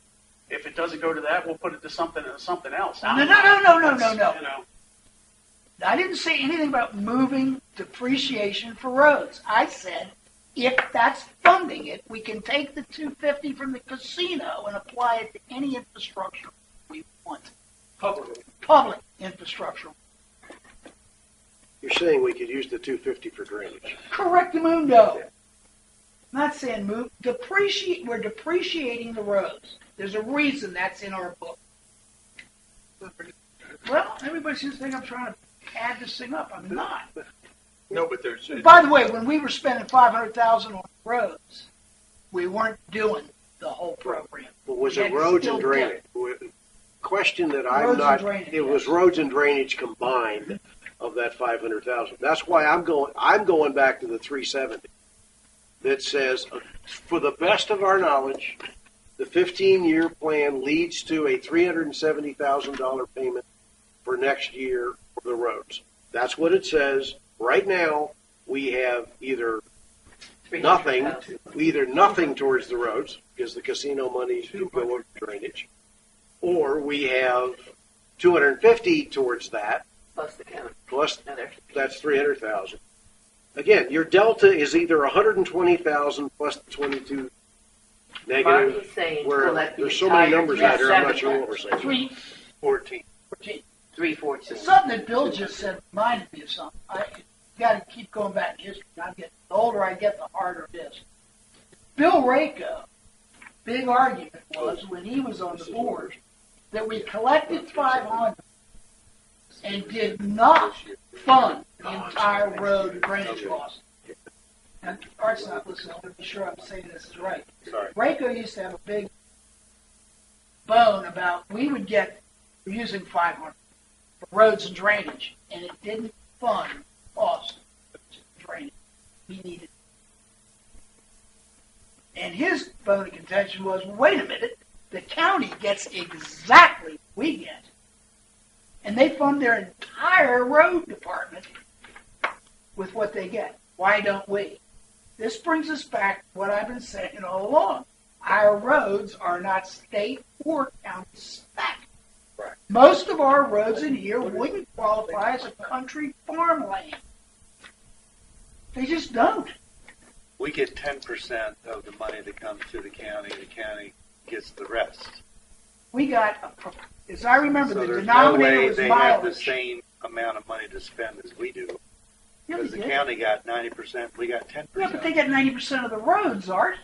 if it doesn't go to that, we'll put it to something else. No. You know, I didn't say anything about moving depreciation for roads. I said, if that's funding it, we can take the 250 from the casino and apply it to any infrastructure we want. Public infrastructure. You're saying we could use the 250 for drainage. Correctamundo. I'm not saying move. We're depreciating the roads. There's a reason that's in our book. Well, everybody seems to think I'm trying to add this thing up. I'm not. No, but there's. By the way, when we were spending $500,000 on roads, we weren't doing the whole program. But was We it had roads still and drainage? Question that I'm Roads and not. drainage, It was yes. roads and drainage combined of that 500,000. That's why I'm going back to the 370. That says, for the best of our knowledge, the 15-year plan leads to a $370,000 payment for next year for the roads. That's what it says. Right now, we have either nothing, 300,000. towards the roads because the casino money do go over drainage, or we have 250 towards that. Plus the county. Plus, Another. that's 300,000. Again, your delta is either 120,000 plus the 22 negative. Marty's saying Where collect the there's so many entire numbers out here, I'm not 370. sure what we're saying. 14. 314. Something that Bill just said reminded me of something. I got to keep going back in history. The older I get, the harder it is. Bill Rako, big argument was when he was on the board that we collected 500 and did not fund the entire road drainage cost. And Art's not listening. I want to be sure I'm saying this is right. Sorry. Rayco used to have a big bone about we're using 500 for roads and drainage, and it didn't fund cost of drainage. We needed. And his bone of contention was, well, wait a minute, the county gets exactly what we get. And they fund their entire road department with what they get. Why don't we? This brings us back to what I've been saying all along. Our roads are not state or county spec. Right. Most of our roads in here wouldn't qualify as a country farmland. They just don't. We get 10% of the money that comes to the county gets the rest. We got, as I remember, So the there's no denominator way was they have the mileage. same amount of money to spend as we do. Yeah, Because they the did. county got 90%, we got 10%. Yeah, but they get 90% of the roads, Art.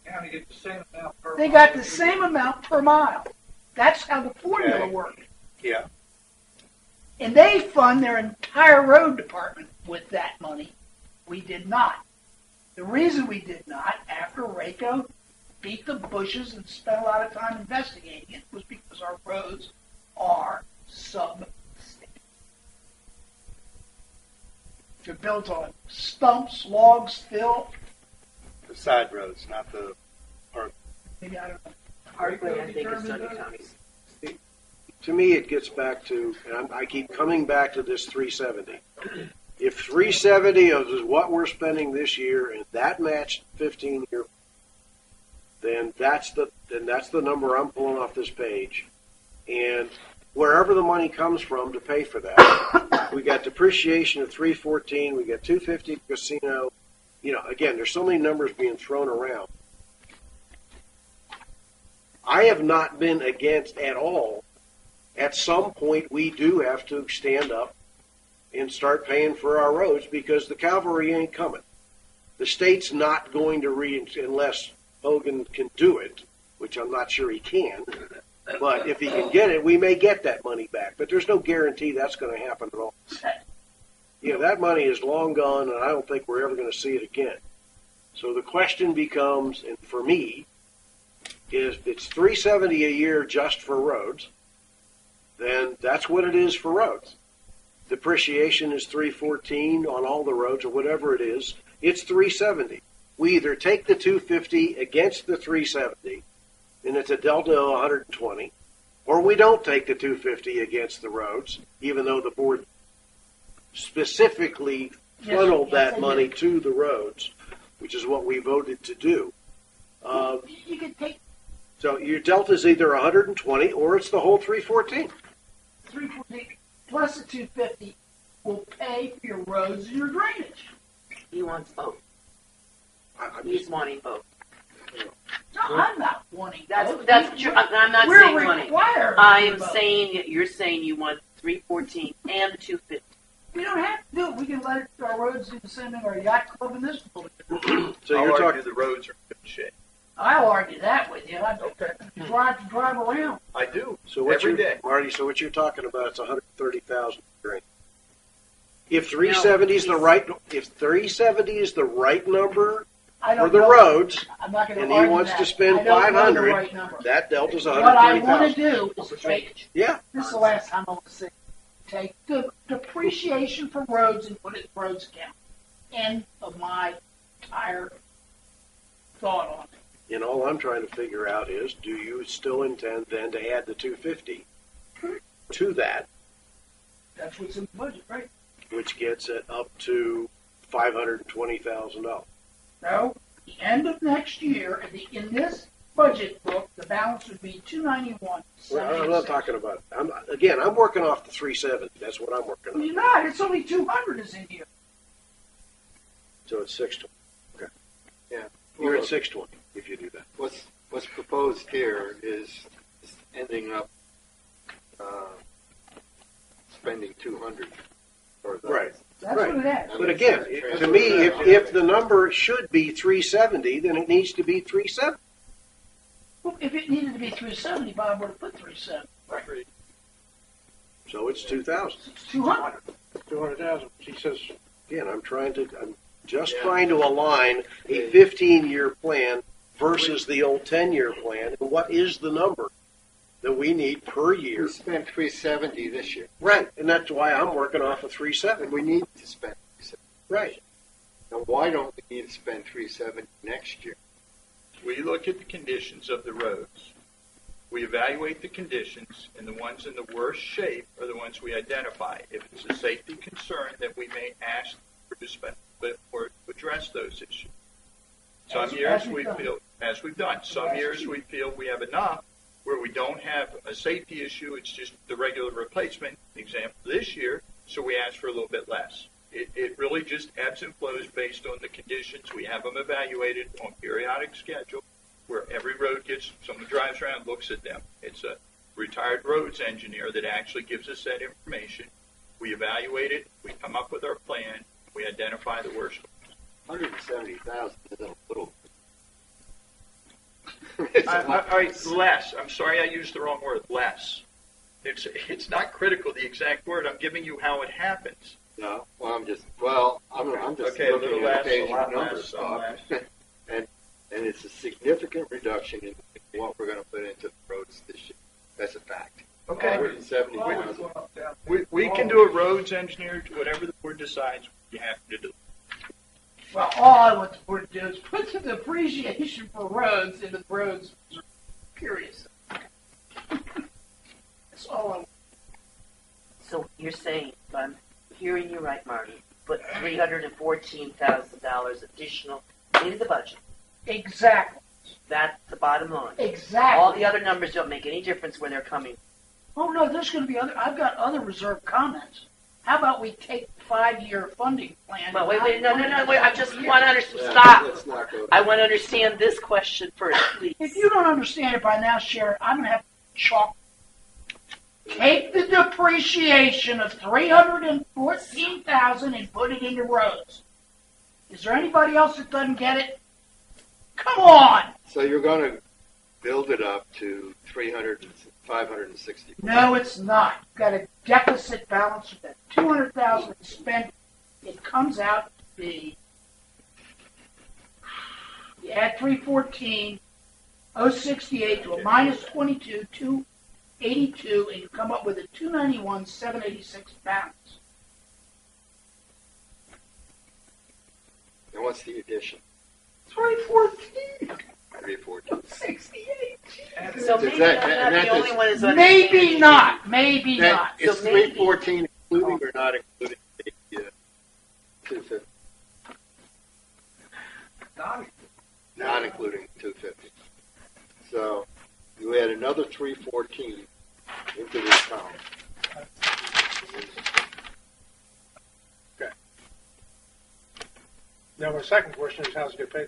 County gets the same amount per They mile. got the same amount per mile. That's how the formula Okay. worked. Yeah. And they fund their entire road department with that money. We did not. The reason we did not, after Rayco beat the bushes and spent a lot of time investigating it, was because our roads are substandard. They're built on stumps, logs, fill. The side roads, not the Maybe, I don't know. Hardly, I think, it's Dundee County's. To me, it gets back to, and I keep coming back to this 370. If 370 is what we're spending this year, and that matched 15-year, then that's the number I'm pulling off this page. And wherever the money comes from to pay for that, we got depreciation of 314, we got 250 casino. You know, again, there's so many numbers being thrown around. I have not been against at all. At some point, we do have to stand up and start paying for our roads because the cavalry ain't coming. The state's not going to unless Hogan can do it, which I'm not sure he can. But if he can get it, we may get that money back. But there's no guarantee that's going to happen at all. You know, that money is long gone, and I don't think we're ever going to see it again. So the question becomes, and for me, is if it's $370 a year just for roads, then that's what it is for roads. Depreciation is $314 on all the roads or whatever it is. It's $370. We either take the $250 against the $370, and it's a delta of $120, or we don't take the $250 against the roads, even though the board specifically funneled that money to the roads, which is what we voted to do. You could take So your delta is either 120 or it's the whole 314. 340 plus the 250 will pay for your roads and your drainage. He wants both. I'm He's wanting both. No, I'm not wanting That's both. what you're, I'm not We're saying money. required. I am both. saying, you're saying you want 314 and the 250. We don't have to do it. We can let our roads do the same thing our yacht club in this building. So I'll you're argue talking. the roads are in good shape. I'll argue that with you. I Okay. drive around. I do. So what every you're, day. Marty? So what you're talking about is 130,000 drain. If 370 is the right, if 370 is the right number I for don't the know. roads, I'm not going to and he argue wants that. to spend I don't know the 500, right number. that delta's What I want 130,000. to do is take. Yeah. This is the last time I want to say. Take the depreciation for roads and put it in roads account. End of my entire thought on it. And all I'm trying to figure out is, do you still intend then to add the 250 to that, That's what's in the budget, right? which gets it up to $520,000? No, the end of next year, in this budget book, the balance would be 291. Well, I'm not talking about. I'm working off the 370. That's what I'm working Well, on. you're not. It's only 200 is in here. So it's 620. Okay. Yeah. You're Well, at 620 if you do that. what's proposed here is ending up spending 200 for the Right. That's Right. what it is. But again, to me, if the number should be 370, then it needs to be 370. Well, if it needed to be 370, Bob would have put 370. So it's 2,000. It's 200. 200,000. He says, Again, I'm just trying to align a 15-year plan versus the old 10-year plan. And what is the number that we need per year? We spent 370 this year, Right, and that's why I'm working off of and 370. we need to spend 370. Right. Now, why don't we need to spend 370 next year? We look at the conditions of the roads. We evaluate the conditions, and the ones in the worst shape are the ones we identify. If it's a safety concern, then we may ask for to spend a bit more to address those issues. Some years we feel, as we've done, some years we feel we have enough where we don't have a safety issue, it's just the regular replacement, example this year, so we ask for a little bit less. It really just ebbs and flows based on the conditions. We have them evaluated on periodic schedule where every road gets, someone drives around, looks at them. It's a retired roads engineer that actually gives us that information. We evaluate it, we come up with our plan, we identify the worst. 170,000 is a little. Less. I'm sorry I used the wrong word. Less. It's not critical, the exact word. I'm giving you how it happens. No, well, I'm just Okay, a looking little at less, the page a lot of numbers, less, some Bob. less. and it's a significant reduction in what we're going to put into the roads this year. That's a fact. Okay. 170,000. We can do a roads engineer, whatever the board decides you have to do. Well, all I want the board to do is put the depreciation for roads into the roads, period. That's all I want. So you're saying, if I'm hearing you right, Marty, put $314,000 additional into the budget. Exactly. That's the bottom line. Exactly. All the other numbers don't make any difference where they're coming. Oh, no, there's going to be other, I've got other reserved comments. How about we take the 5-year funding plan? Well, wait, no, wait, I just want to understand. Yeah, Stop. let's not go I want to understand this question first, please. If you don't understand it by now, Sharon, I'm going to have to chalk. Take the depreciation of $314,000 and put it into roads. Is there anybody else that doesn't get it? Come on! So you're going to build it up to 560. No, it's not. You've got a deficit balance of that $200,000 spent. It comes out to be, you add 314, 068 to a minus 22, 282, and you come up with a 291, 786 balance. And what's the addition? 314, 314. 68. So maybe that- I'm and not that the only is- one who's Maybe not. Maybe That, not. is So maybe- 314 including or not including the 250? Not including 250. So you add another 314 into this column. now my second question is how's it get paid?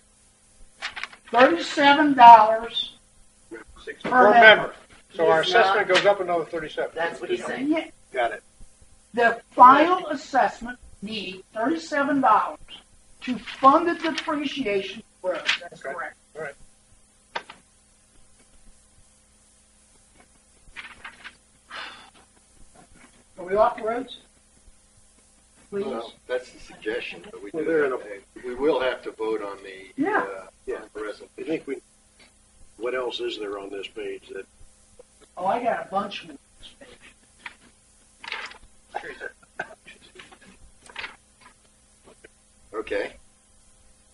$37 Per per member. member. So our He's not- assessment goes up another 37. That's what he's saying. Yeah, Got it. the final assessment needs $37 to fund the depreciation of roads. That's Okay. correct. All right. Are we off the roads? Please. Well, that's the suggestion, but we Well, do they're have we will have to vote on the Yeah. on the resolution. I think what else is there on this page that Oh, I got a bunch more. Okay.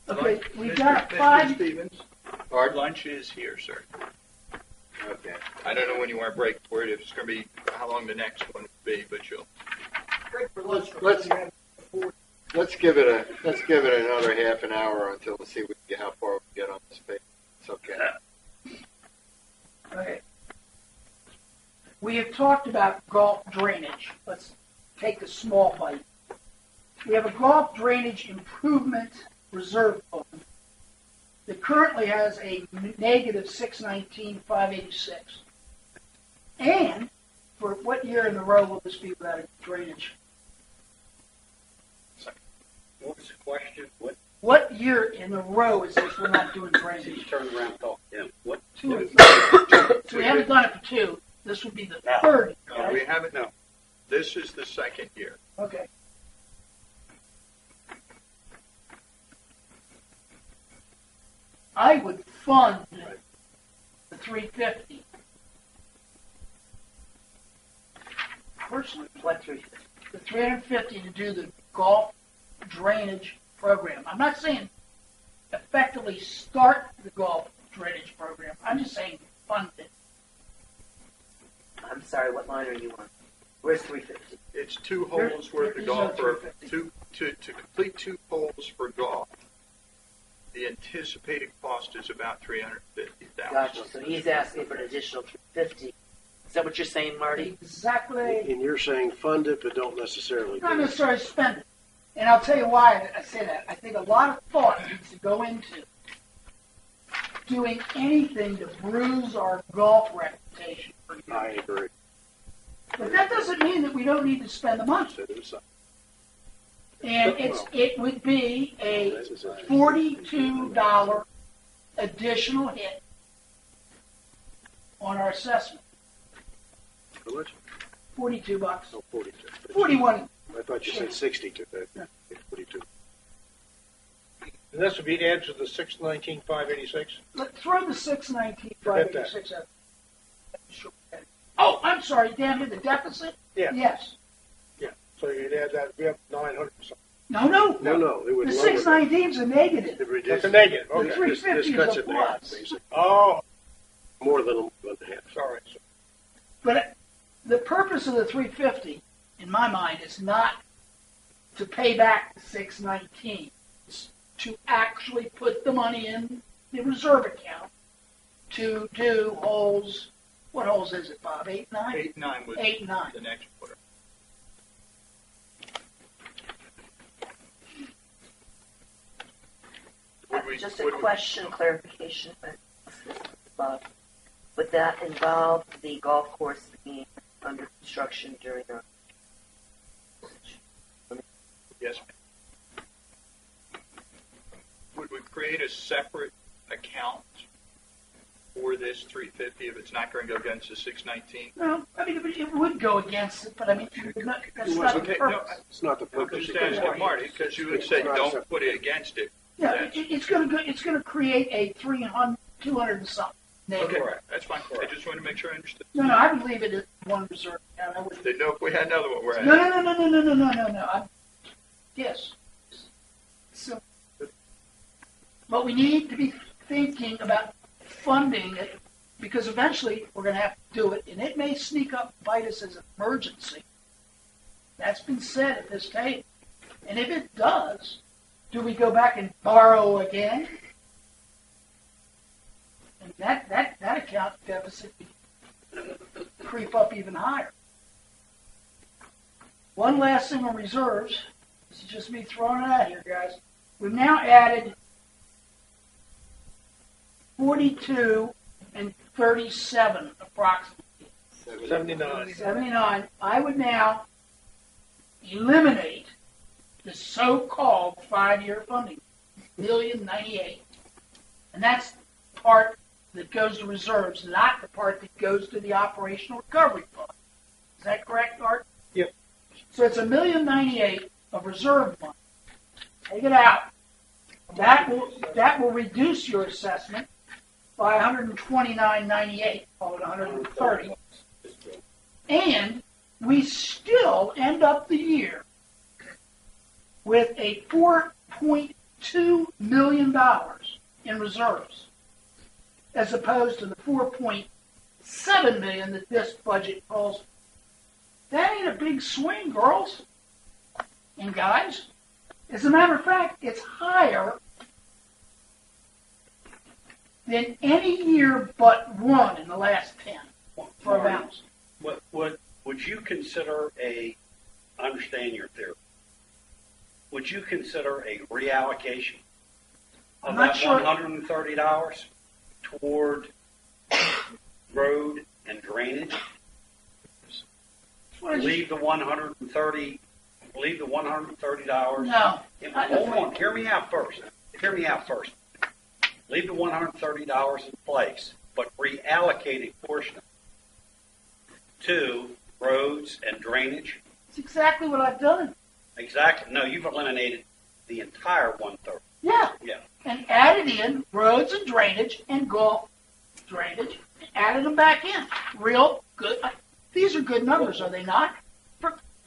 Okay, we Mr. got Mr. five. Stevens, our lunch is here, sir. Okay. I don't know when you want to break for it, if it's going to be, how long the next one will be, but you'll. Let's give it another half an hour until we see how far we get on this page. It's okay. Okay. We have talked about golf drainage. Let's take a small bite. We have a golf drainage improvement reserve fund that currently has a negative 619,586. And for what year in a row will this be without a drainage? What was the question? What year in a row is this we're not doing drainage? Turn around and talk to him. What? Two or three. So we haven't done it for two. This would be the third. No, we haven't. No. This is the second year. Okay. I would fund the 350. Personally, What 350? the 350 to do the golf drainage program. I'm not saying effectively start the golf drainage program. I'm just saying fund it. I'm sorry, what line are you on? Where's 350? It's 2 holes worth there of is no golf for 350. to complete 2 holes for golf. The anticipated cost is about $350,000. Gotcha. So he's asking for an additional 350. Is that what you're saying, Marty? Exactly. And you're saying fund it, but don't necessarily Not do it. necessarily spend it. And I'll tell you why I say that. I think a lot of thought needs to go into doing anything to bruise our golf reputation for years. I agree. But that doesn't mean that we don't need to spend the money. So do so. And it would be a $42 additional hit on our assessment. How much? $42. Oh, 42. 41. I thought you said 62. 42. And this would be added to the 619,586. Let's throw the 619, Forget that. 586 out. Oh, I'm sorry, damn it, the deficit? Yeah. Yes. Yeah. So you'd add that. We have 900 or something. No. No, it would The lower that. 619 is a negative. It That's reduces. a negative. The Okay. This 350 cuts is a it in half, plus. basically. Oh, More than half. sorry. But the purpose of the 350, in my mind, is not to pay back the 619. It's to actually put the money in the reserve account to do holes. What holes is it, Bob? 8, 9? 8 and 9 was 8 and 9. the next quarter. Just a question, clarification, Bob. Would that involve the golf course being under construction during our? Yes, ma'am. Would we create a separate account for this 350 if it's not going to go against the 619? No, I mean, it would go against it, but I mean, that's not the Okay, no, purpose. It's not the I'm purpose. just asking Marty because you had said don't put it against it. Yeah, it's going to create a 200 and something. Okay, negative. that's fine. I just wanted to make sure I understood. No, I would leave it at one reserve account. I would. Didn't know if we had another one. We're at. No. Yes. So, but we need to be thinking about funding it because eventually we're going to have to do it, and it may sneak up and bite us as an emergency. That's been said at this table. And if it does, do we go back and borrow again? And that account deficit could creep up even higher. One last thing on reserves. This is just me throwing it out here, guys. We've now added 42 and 37 approximately. 79. 79. I would now eliminate the so-called 5-year funding, $1,098,000. And that's the part that goes to reserves, not the part that goes to the operational recovery fund. Is that correct, Art? Yep. So it's $1,098,000 of reserve money. Take it out. That will reduce your assessment by $129.98, call it $130. And we still end up the year with a $4.2 million in reserves, as opposed to the $4.7 million that this budget calls. That ain't a big swing, girls and guys. As a matter of fact, it's higher than any year but one in the last 10 for a balance. Would you consider I understand your theory. Would you consider a reallocation of I'm not that sure. $130 toward road and drainage? Leave the $130. Leave the $130. No. Hold on. Hear me out first. Leave the $130 in place, but reallocate a portion to roads roads and drainage? It's exactly what I've done. Exactly. No, you've eliminated the entire 1/3. Yeah. Yeah. And added in roads and drainage and golf drainage, and added them back in. Real good. These are good numbers, are they not?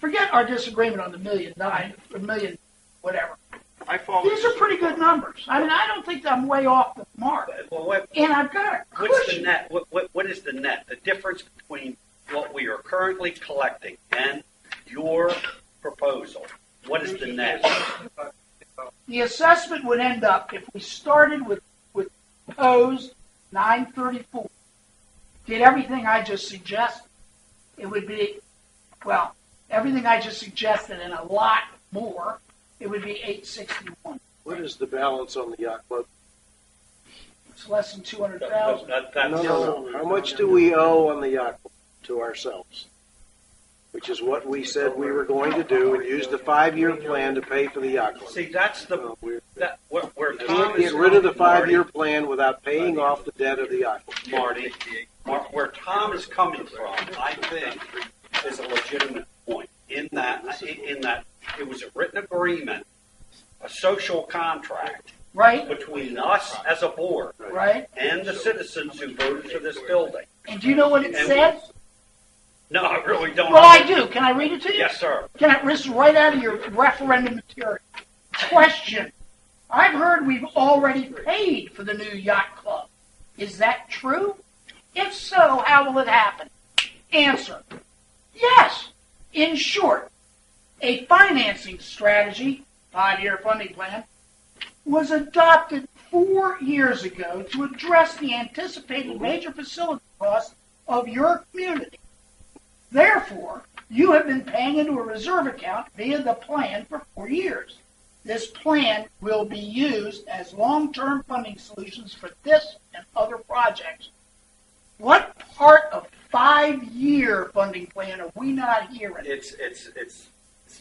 Forget our disagreement on the $1,000,009, whatever. I follow. These are pretty good numbers. I mean, I don't think I'm way off the mark. Well, And I've got a what's the cushion. net? What is the net? The difference between what we are currently collecting and your proposal. What is the net? The assessment would end up, if we started with proposed 934, did everything I just suggested, it would be, well, everything I just suggested and a lot more, it would be 861. What is the balance on the yacht club? It's less than 200,000. No. How much do we owe on the yacht club to ourselves? Which is what we said we were going to do, and use the 5-year plan to pay for the yacht club. See, that's the where You Tom can't is get rid of the coming- 5-year plan without paying off the debt of the yacht club. Marty. Where Tom is coming from, I think, is a legitimate point. In that it was a written agreement, a social contract Right? between us as a board Right? and the citizens who voted for this building. And do you know what it And said? No, I really don't. Well, I do. Can I read it to you? Yes, sir. This is right out of your referendum material. Question. I've heard we've already paid for the new yacht club. Is that true? If so, how will it happen? Answer. Yes. In short, a financing strategy, 5-year funding plan, was adopted 4 years ago to address the anticipated major facility costs of your community. Therefore, you have been paying into a reserve account via the plan for 4 years. This plan will be used as long-term funding solutions for this and other projects. What part of 5-year funding plan are we not hearing? It's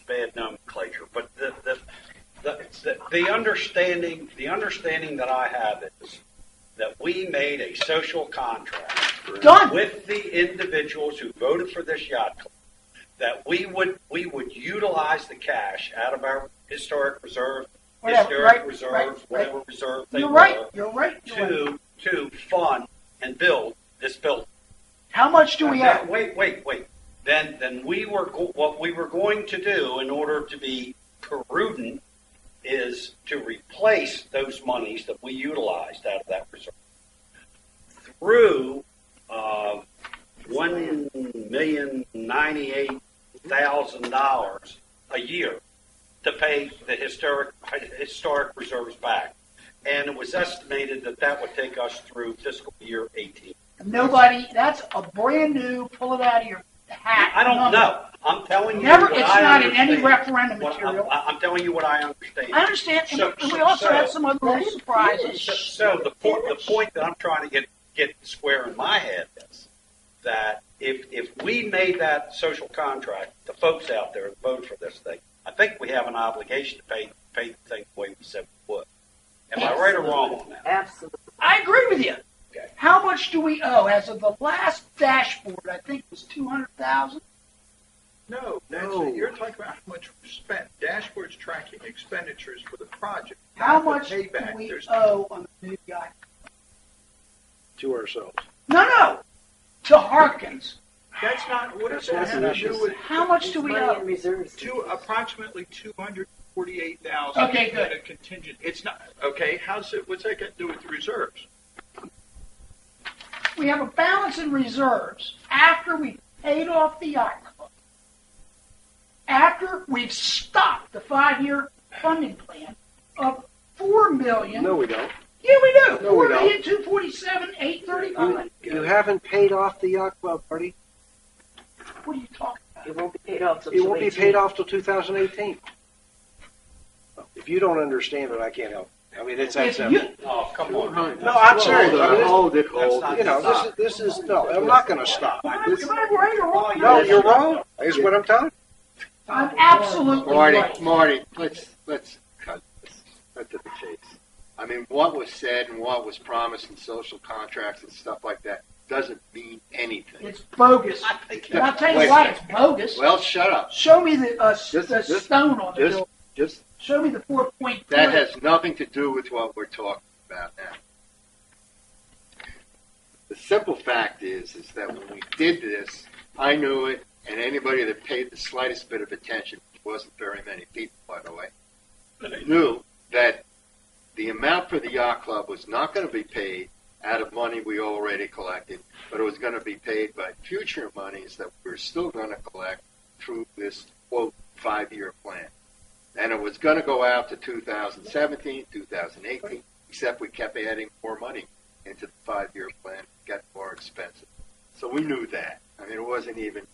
bad nomenclature, but the understanding that I have is that we made a social contract Done. with the individuals who voted for this yacht club, that we would utilize the cash out of our historic reserve, Whatever, right. whatever reserve they You're were, right. You're right. to fund and build this building. How much do we Now, owe? Wait. Then what we were going to do in order to be prudent is to replace those monies that we utilized out of that reserve through $1,098,000 a year to pay the historic reserves back, and it was estimated that would take us through fiscal year 18. Nobody. That's a brand new. Pull it out of your hat. I don't number. know. I'm telling you. Never. what It's I not in any understand. referendum What material. I'm telling you what I understand. I understand, So- and we also so- have some other little surprises. So the point that I'm trying to get square in my head is that if we made that social contract, the folks out there that voted for this thing, I think we have an obligation to pay the thing the way we said we would. Am I right or wrong on that? Absolutely. I agree with you. Okay. How much do we owe? As of the last dashboard, I think it was 200,000. No, you're talking about how much we spent. Dashboard's tracking expenditures for the project. How not the much do payback. we There's owe on the new yacht? To ourselves. No. To Harkins. That's not what does that That's have not to do enough. with How much do we Money owe? in reserves. approximately 248,000 Okay, good. in a contingent. It's not okay. What's that got to do with the reserves? We have a balance in reserves after we paid off the yacht club. After we've stopped the 5-year funding plan of $4 million. No, we don't. Yeah, we do. No, we don't. $4,247,835. You haven't paid off the yacht club, Marty. What are you talking about? It won't be paid off till It won't be 2018. paid off till 2018. If you don't understand it, I can't help. I mean, it's that If simple. you, Oh, come on. No, I'm serious. I mean, Hold it. That's not you know, stop. this is no. I'm not going to stop. am I right or wrong? No, you're wrong. Is what I'm telling you. I'm absolutely right. Marty, let's cut to the chase. I mean, what was said and what was promised in social contracts and stuff like that, doesn't mean anything. It's bogus. And I'll tell you Wait. why it's bogus. Well, shut up. Show me the Just- stone on the Just, building. just Show me the 4.3. that has nothing to do with what we're talking about now. The simple fact is that when we did this, I knew it, and anybody that paid the slightest bit of attention, which wasn't very many people, by the way, knew that the amount for the yacht club was not going to be paid out of money we already collected, but it was going to be paid by future monies that we were still going to collect through this, quote, 5-year plan. And it was going to go out to 2017, 2018, except we kept adding more money into the 5-year plan. It got more expensive. So we knew that. I mean, it wasn't even,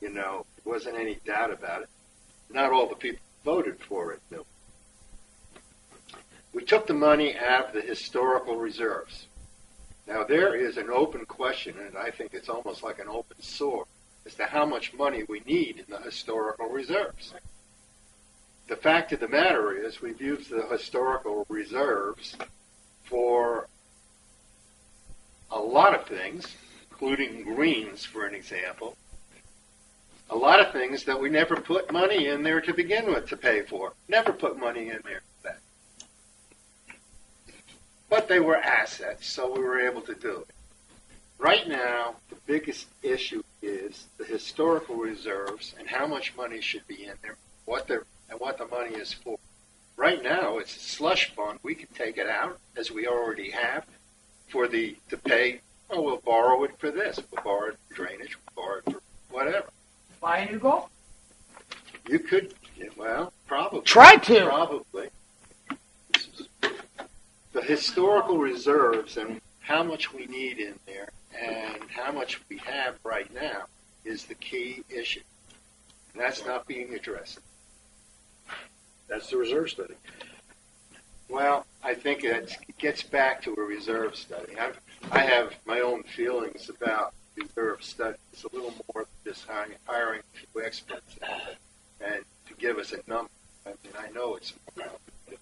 there wasn't any doubt about it. Not all the people who voted for it knew. We took the money out of the historical reserves. Now, there is an open question, and I think it's almost like an open sore, as to how much money we need in the historical reserves. The fact of the matter is we've used the historical reserves for a lot of things, including greens, for an example. A lot of things that we never put money in there to begin with to pay for. Never put money in there for that. But they were assets, so we were able to do it. Right now, the biggest issue is the historical reserves and how much money should be in there, what the money is for. Right now, it's a slush fund. We can take it out, as we already have, to pay. Oh, we'll borrow it for this. We'll borrow it for drainage. We'll borrow it for whatever. Buy a new golf? You could, well, probably. Try to. Probably. The historical reserves and how much we need in there and how much we have right now is the key issue. And that's not being addressed. That's the reserve study. Well, I think it gets back to a reserve study. I have my own feelings about reserve study. It's a little more than just hiring a few experts and to give us a number. I mean, I know it's more complicated.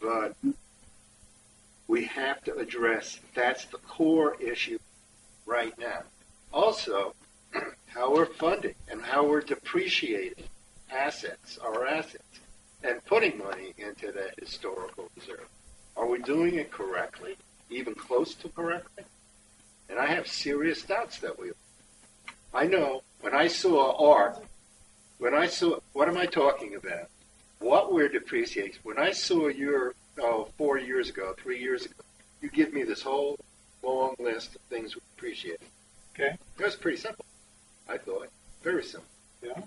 But we have to address, that's the core issue right now. Also, how we're funding and how we're depreciating our assets, and putting money into that historical reserve. Are we doing it correctly? Even close to correctly? And I have serious doubts that we are. I know when I saw art, what am I talking about? What we're depreciating. When I saw your 4 years ago, 3 years ago, you give me this whole long list of things we appreciate. Okay. It was pretty simple, I thought. Very simple. Yeah.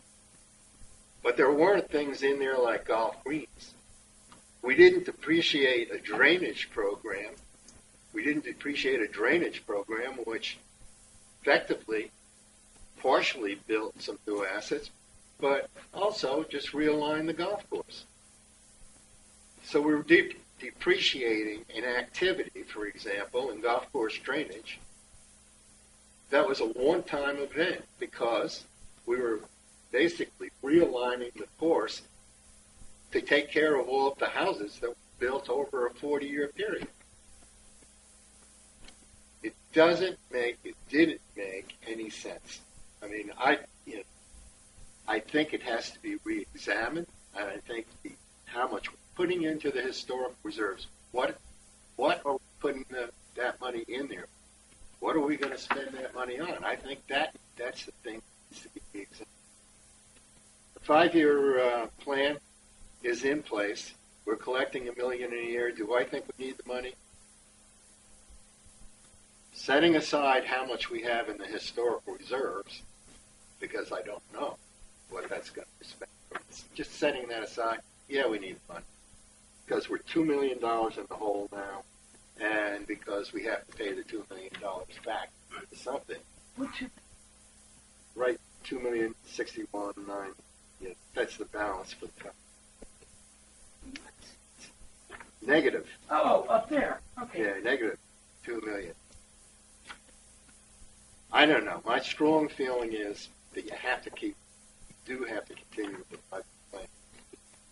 But there weren't things in there like golf greens. We didn't depreciate a drainage program. We didn't depreciate a drainage program which effectively partially built some new assets, but also just realigned the golf course. So we were depreciating an activity, for example, in golf course drainage. That was a one-time event because we were basically realigning the course to take care of all of the houses that were built over a 40-year period. It didn't make any sense. I mean, I think it has to be re-examined, and I think how much we're putting into the historic reserves. What are we putting that money in there? What are we going to spend that money on? I think that's the thing that needs to be examined. The 5-year plan is in place. We're collecting $1 million a year. Do I think we need the money? Setting aside how much we have in the historical reserves, because I don't know what that's going to spend. Just setting that aside, yeah, we need money. Because we're $2 million in the hole now, and because we have to pay the $2 million back to something. Right, $2,061,900. Yeah, that's the balance for the company. Negative. Oh, up there. Okay. Yeah, negative $2 million. I don't know. My strong feeling is that you do have to continue with the 5-year plan.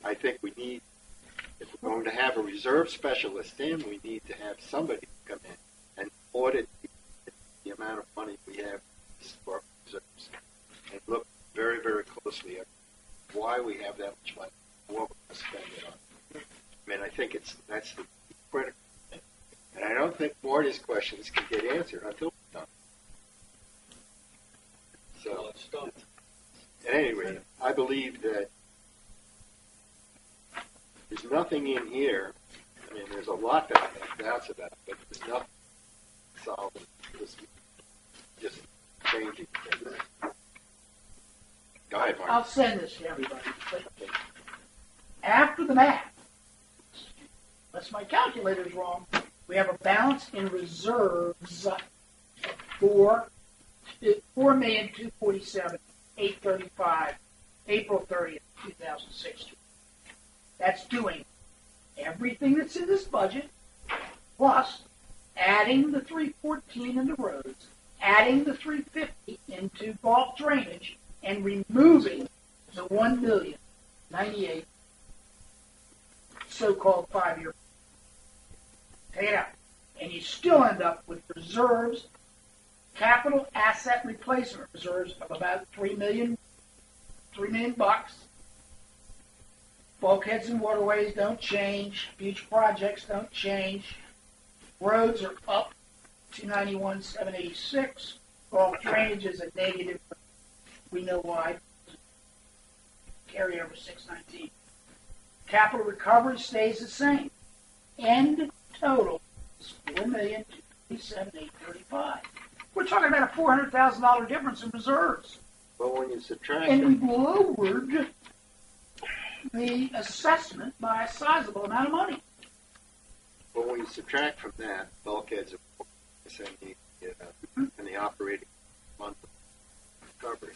I think we need, if we're going to have a reserve specialist in, we need to have somebody come in and audit the amount of money we have in historical reserves and look very, very closely at why we have that much money, and what we're going to spend it on. I mean, I think that's the critical thing. And I don't think Marty's questions can get answered until we're done. So, at any rate, I believe that there's nothing in here. I mean, there's a lot that I have doubts about, but there's nothing solving this. Just changing things. Go ahead, Marty. I'll send this to everybody. But after the math, unless my calculator's wrong, we have a balance in reserves for $4,247,835, April 30th, 2016. That's doing everything that's in this budget, plus adding the 314 into roads, adding the 350 into bulk drainage, and removing the 1,098,000 so-called 5-year. Take it out. And you still end up with reserves, capital asset replacement reserves of about $3 million bucks. Bulkheads and waterways don't change. Future projects don't change. Roads are up 291,786. Bulk drainage is a negative. We know why. Carry over 619. Capital recovery stays the same. End total is $4,227,835. We're talking about a $400,000 difference in reserves. Well, when you subtract And it, we've lowered the assessment by a sizable amount of money. well, when you subtract from that bulkheads and the operating month recovery,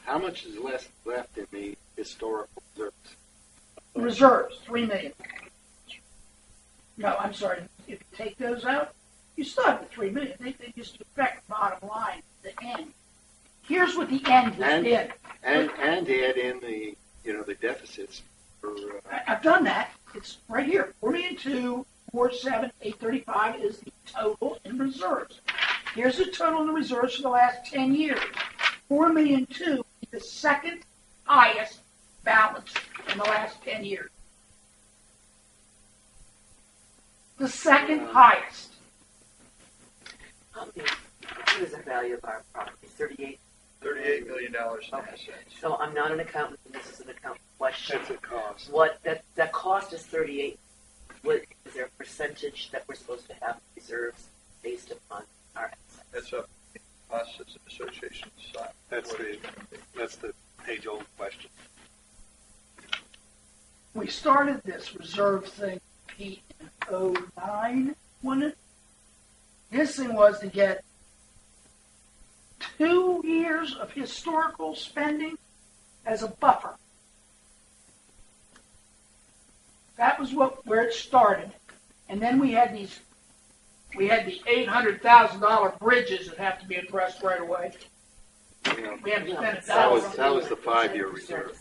how much is left in the historical reserves? Reserves, $3 million. No, I'm sorry. If you take those out, you still have the $3 million. They just affect the bottom line, the end. Here's what the end has been. And add in the the deficits for. I've done that. It's right here. $4,247,835 is the total in reserves. Here's the total in the reserves for the last 10 years. $4,200,000 is the second highest balance in the last 10 years. The second highest. What is the value of our property? $38 million in Okay. assets. So I'm not an accountant, and this is an accountant question. That's a cost. What that cost is 38. What is there a percentage that we're supposed to have in reserves based upon our assets? That's up to us as an association side. That's the age-old question. We started this reserve thing, Pete, in 2009, wasn't it? This thing was to get 2 years of historical spending as a buffer. That was where it started. And then we had the $800,000 bridges that have to be addressed right away. We haven't spent a dollar. That was the 5-year reserve.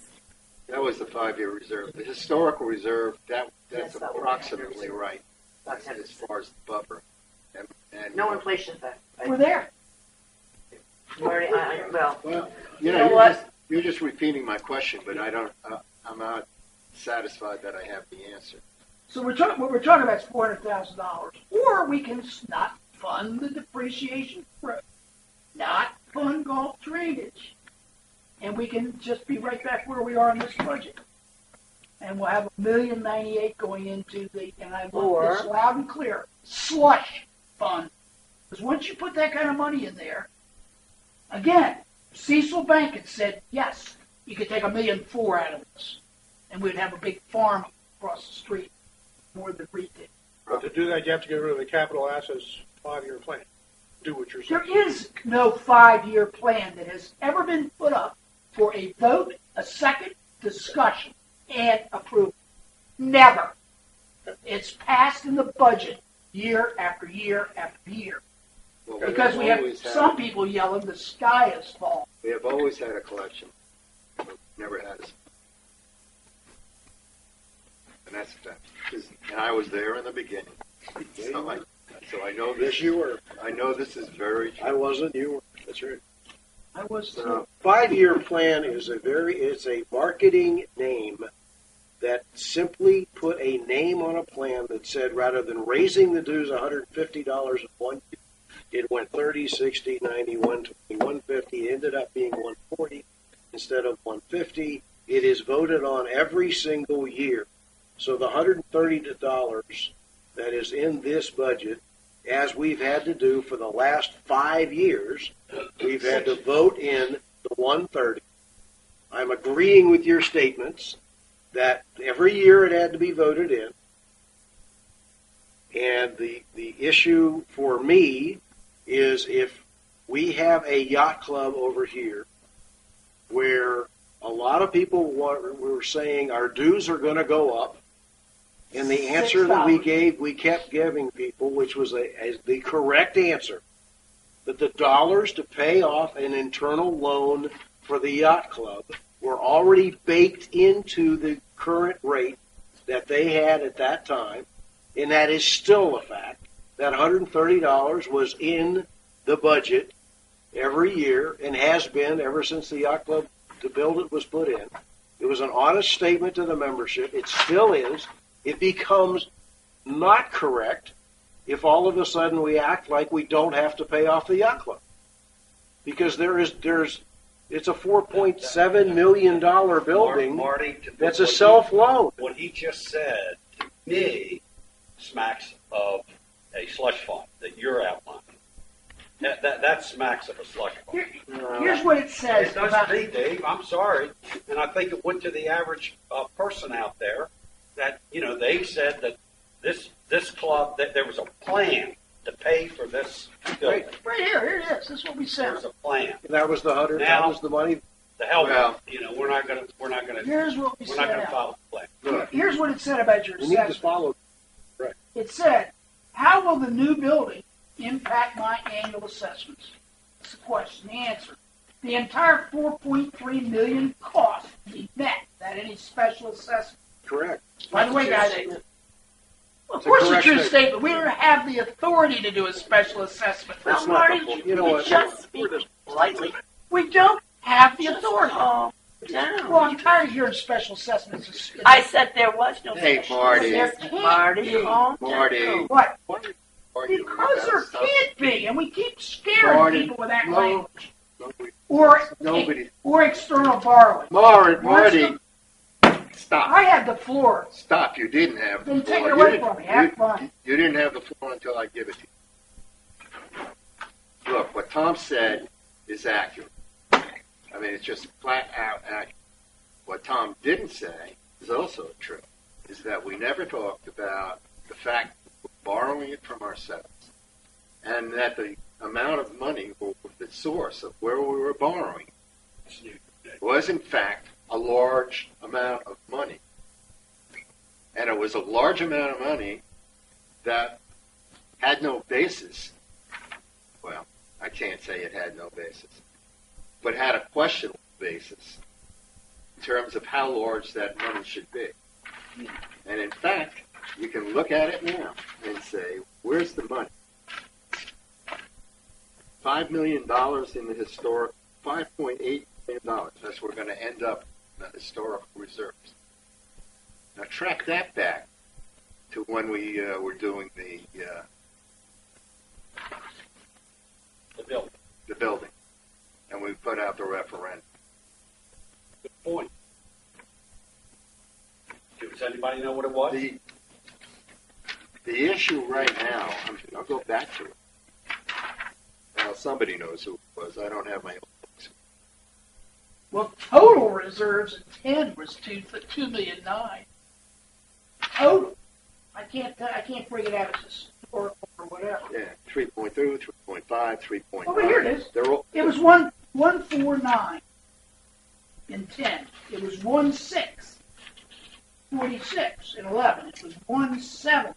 That was the 5-year reserve. The historical reserve, that's approximately right as far as the buffer. And No inflation effect. We're there. Marty, well, Well, You know what? you're just repeating my question, but I'm not satisfied that I have the answer. So what we're talking about is $400,000. Or we can not fund the depreciation for not fund golf drainage. And we can just be right back where we are in this budget. And we'll have $1,098,000 going into and I want this loud and clear, slush fund. Because once you put that kind of money in there, again, Cecil Bank had said, yes, you could take $1.4 million out of this. And we'd have a big farm across the street, more than retail. But to do that, you have to get rid of the capital assets 5-year plan. Do what you're saying. There is no 5-year plan that has ever been put up for a vote, a second discussion, and approval. Never. It's passed in the budget year after year after year. Well, Because we have some people yelling, the sky is falling. We have always had a collection. But never had a. And that's a fact. And I was there in the beginning. So So I know Yes, you were. I know this is very. I wasn't. You were. That's right. I was too. 5-year plan is it's a marketing name that simply put a name on a plan that said rather than raising the dues $150 in one year, it went 30, 60, 90, 120, 150. It ended up being 140 instead of 150. It is voted on every single year. So the $130 that is in this budget, as we've had to do for the last 5 years, we've had to vote in the 130. I'm agreeing with your statements that every year it had to be voted in. And the issue for me is if we have a yacht club over here where a lot of people were saying our dues are going to go up, and the answer that we kept giving people, which was the correct answer, that the dollars to pay off an internal loan for the yacht club were already baked into the current rate that they had at that time, and that is still a fact. That $130 was in the budget every year and has been ever since the yacht club to build it was put in. It was an honest statement to the membership. It still is. It becomes not correct if all of a sudden we act like we don't have to pay off the yacht club, because it's a $4.7 million building. Marty, that's a self-loan. What he just said to me smacks of a slush fund that you're outlining. That smacks of a slush fund. Here's what it says. It does to me, Dave. I'm sorry, and I think it went to the average person out there that they said that this club, that there was a plan to pay for this building. Right here it is. This is what we said. There was a plan. That was the $100. Now, that was the money. The hell, Well, we're not gonna. Here's what we We're not said. gonna follow the plan. Look, Here's what it said about your we need to assessment. follow. It said, "How will the new building impact my annual assessments?" That's the question. The answer: the entire $4.3 million cost to be met without any special assessment. Correct. By the way, guys, of It's a course it's correct your statement. statement. We don't have the authority to do a special assessment. That's Well, not Marty, the point. You know what? just speak politely. We don't have the authority. Calm down. Well, I'm tired of hearing special assessments. I said there was no. Hey, special Marty. There assessment. can't Marty, be. calm Marty. down. What? Arguing Because about there stuff. can't be, and we keep scaring Marty, people with that no, language. nobody- Or Nobody. or external borrowing. Marty, stop. I had the floor. Stop. You didn't have the Then take floor. it away You didn't- from me. Have fun. You didn't have the floor until I give it to you. Look, what Tom said is accurate. I mean, it's just flat out accurate. What Tom didn't say is also true, is that we never talked about the fact that we're borrowing it from ourselves, and that the amount of money, or the source of where we were borrowing, was in fact a large amount of money. And it was a large amount of money that had no basis. Well, I can't say it had no basis, but had a questionable basis in terms of how large that money should be. And in fact, you can look at it now and say, where's the money? $5 million in the historic, $5.8 million. That's where we're going to end up in the historical reserves. Now track that back to when we were doing the bill. the building, and we put out the referendum. Good point. Does anybody know what it was? The issue right now, I'll go back to it. Now, somebody knows who it was. I don't have my own books. Well, total reserves in 10 was $2.9 million. Total. I can't figure it out as historical or whatever. Yeah, 3.2, 3.5, 3.9. Oh, but here it is. They're all, It was 149 in 10. It was 46 in 11. It was 17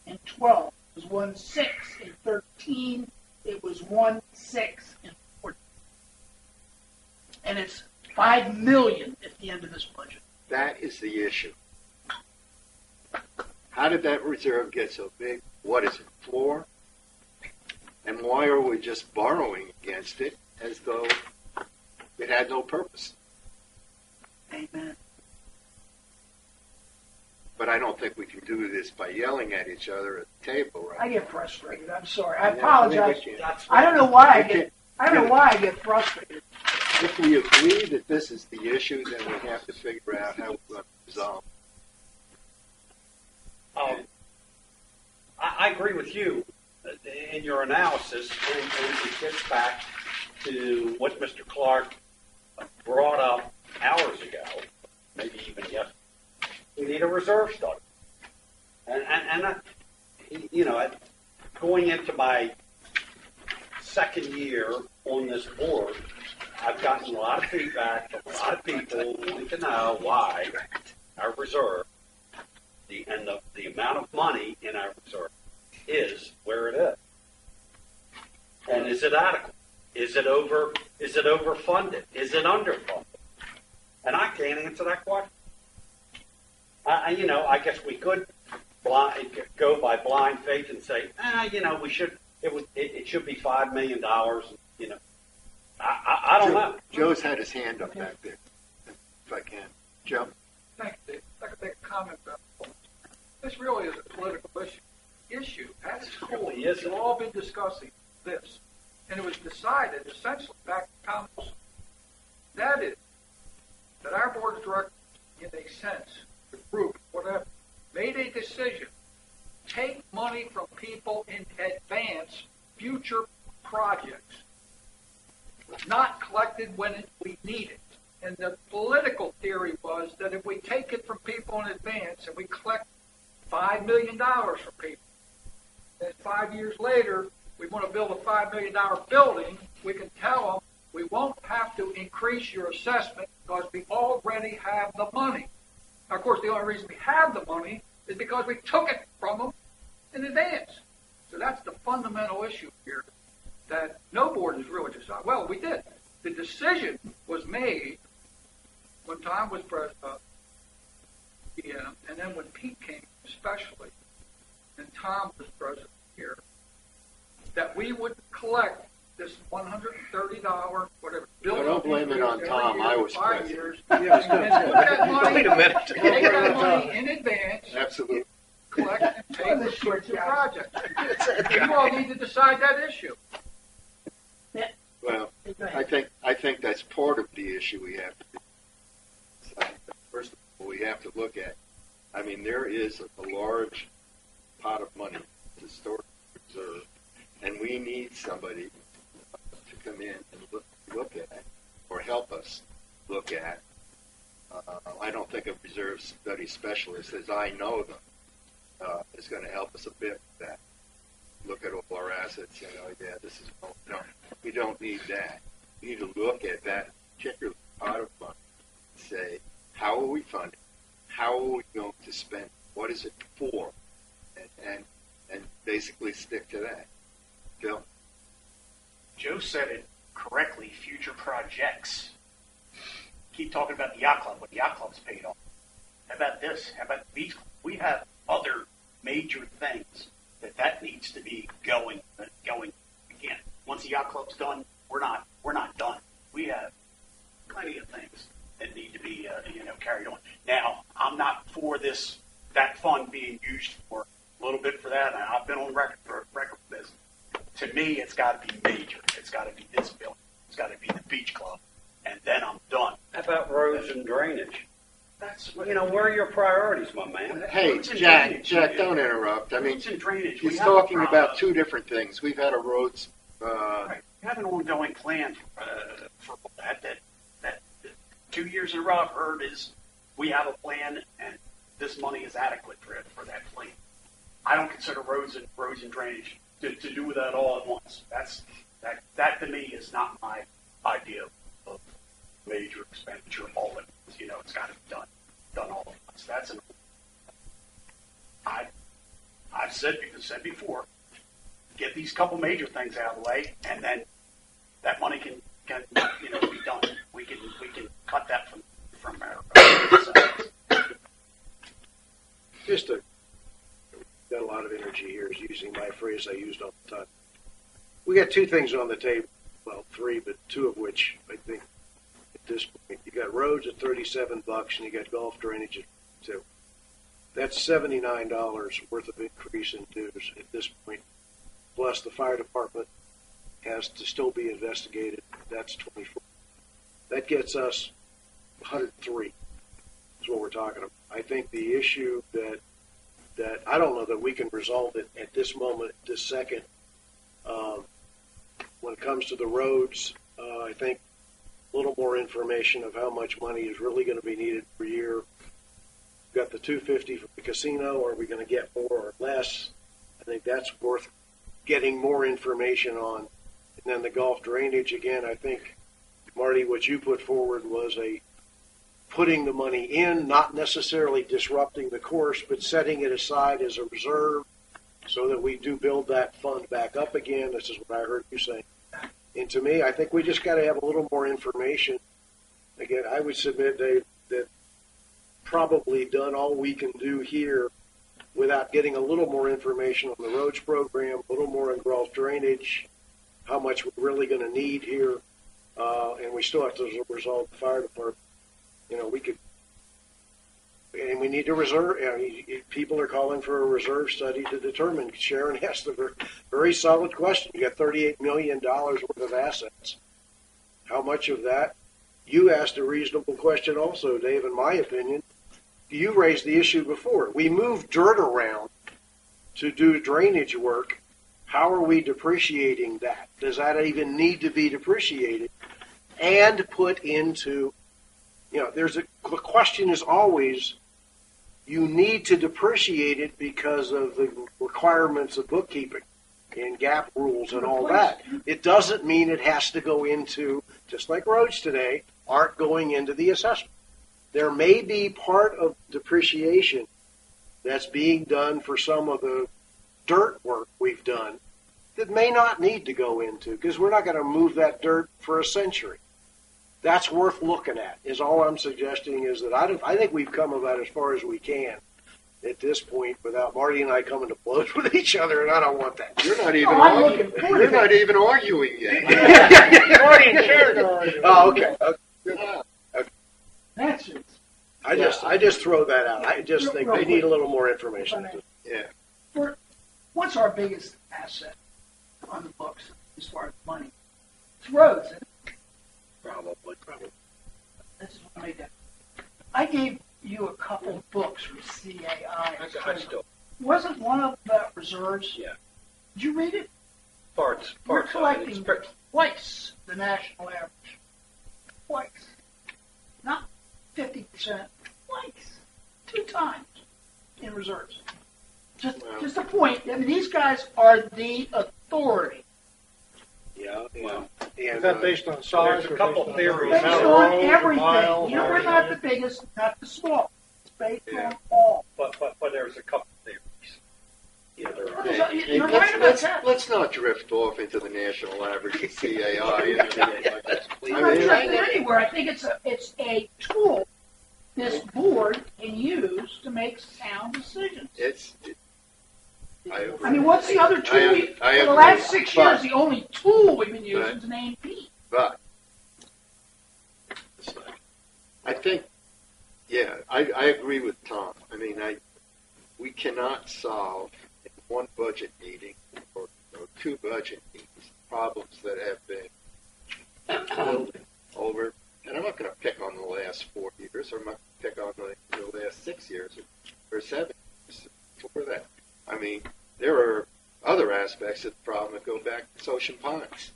in 12. It was 16 in 13. It was 16 in 14. And it's $5 million at the end of this budget. that is the issue. How did that reserve get so big? What is it, floor? And why are we just borrowing against it as though it had no purpose? Amen. But I don't think we can do this by yelling at each other at the table, right? I get frustrated. I'm sorry. I Yeah, apologize. we can't. That's I don't know why I We get. can't- I don't know why I get frustrated. If we agree that this is the issue, then we have to figure out how we're going to resolve I agree with you in your analysis, and it gets back to what Mr. Clark brought up hours ago, maybe even yesterday. We need a reserve study. Going into my second year on this board, I've gotten a lot of feedback from a lot of people wanting to know why our reserve, the amount of money in our reserve is where it is. And is it adequate? Is it overfunded? Is it underfunded? And I can't answer that question. I guess we could go by blind faith and say, we should. It should be $5 million. I don't know. Joe's had his hand up back there, if I can. Joe? Thank you, Dave. I'd like to make a comment about this. Really is a political issue. At school, really is. we've all been discussing this, and it was decided essentially back in Congress. That is, that our board of directors, in a sense, the group, whatever, made a decision. Take money from people in advance future projects. Not collected when we need it. And the political theory was that if we take it from people in advance and we collect $5 million from people, then 5 years later, we want to build a $5 million building, we can tell them we won't have to increase your assessment because we already have the money. Now, of course, the only reason we have the money is because we took it from them in advance. So that's the fundamental issue here that no board has really decided. Well, we did. The decision was made when Tom was president, and then when Pete came especially, and Tom was president here, that we would collect this $130, whatever, Well, don't blame it on Tom. I was 5 president. years, Yeah, it's and put that money, Wait a minute. take that money in advance, Absolutely. collect and pay for future projects. You all need to decide that issue. Well, Go ahead. I think that's part of the issue we have to decide. First of all, we have to look at, there is a large pot of money to store reserve, and we need somebody to come in and look at, or help us look at. I don't think a reserve study specialist, as I know them, is going to help us a bit with that. Look at all our assets, this is, we don't need that. We need to look at that particular pot of money and say, how are we funding? How are we going to spend? What is it for? And basically stick to that. Bill? Joe said it correctly, future projects. Keep talking about the yacht club, but the yacht club's paid off. How about this? How about these? We have other major things that needs to be going again. Once the yacht club's done, we're not done. We have plenty of things that need to be carried on. Now, I'm not for that fund being used for a little bit for that, and I've been on record for this. To me, it's got to be major. It's got to be this building. It's got to be the beach club, and then I'm done. How about roads and drainage? That's what, Where are your priorities, my man? Hey, Roads and Jack, drainage. don't interrupt. Roads and drainage. we He's have a talking problem. about two different things. We've had a roads, Right. We have an ongoing plan for that 2 years in a row I've heard is we have a plan and this money is adequate for that plan. I don't consider roads and drainage to do that all at once. That to me is not my idea of major expenditure all at once. It's got to be done all at once. That's I've said before, get these couple major things out of the way, and then that money can be done. We can cut that from our Just got a lot of energy here is using my phrase I used all the time. we got two things on the table. Well, three, but two of which I think at this point, you got roads at $37 and you got golf drainage at $2. That's $79 worth of increase in dues at this point. Plus the fire department has to still be investigated. That's 24. That gets us 103. Is what we're talking about. I think the issue that I don't know that we can resolve it at this moment, this second. When it comes to the roads, I think a little more information of how much money is really going to be needed per year. We've got the $250 for the casino. Are we going to get more or less? I think that's worth getting more information on. And then the golf drainage, again, I think, Marty, what you put forward was putting the money in, not necessarily disrupting the course, but setting it aside as a reserve so that we do build that fund back up again. This is what I heard you saying. And to me, I think we just got to have a little more information. Again, I would submit, Dave, that probably done all we can do here without getting a little more information on the roads program, a little more on golf drainage, how much we're really going to need here, and we still have to resolve the fire department. We could, and we need to reserve. People are calling for a reserve study to determine. Sharon asked a very solid question. You got $38 million worth of assets. How much of that? You asked a reasonable question also, Dave, in my opinion. You raised the issue before. We move dirt around to do drainage work. How are we depreciating that? Does that even need to be depreciated and put into, the question is always, you need to depreciate it because of the requirements of bookkeeping and GAAP rules and all that. It doesn't mean it has to go into, just like roads today, aren't going into the assessment. There may be part of depreciation that's being done for some of the dirt work we've done that may not need to go into, because we're not going to move that dirt for a century. That's worth looking at, is all I'm suggesting, is that I think we've come about as far as we can at this point without Marty and I coming to blows with each other, and I don't want that. You're not even arguing. You're not even arguing yet. Marty and Sharon are arguing. Oh, okay. That's it. I just throw that out. I just think they need a little more information. Yeah. What's our biggest asset on the books as far as money? It's roads. Isn't it? Probably. This is what I made that. I gave you a couple books from CAI. Wasn't one of the reserves? Yeah. Did you read it? Parts. We're collecting twice the national average. Twice. Not 50%. Twice. 2 times in reserves. Just a point. I mean, these guys are the authority. Yeah. Is that based on size? There's a couple theories. Based on everything. We're not the biggest, not the small. It's based on all. But there's a couple theories. You're right about that. Let's not drift off into the national average of CAI. I'm not drifting anywhere. I think it's a tool this board can use to make sound decisions. I mean, what's the other tool? For the last 6 years, the only tool we've been using is an A&P. But I think, I agree with Tom. I mean, we cannot solve in one budget meeting or 2 budget meetings problems that have been building over. And I'm not going to pick on the last 4 years, or I'm not going to pick on the last 6 years or 7 years before that. I mean, there are other aspects of the problem that go back to Ocean Pines.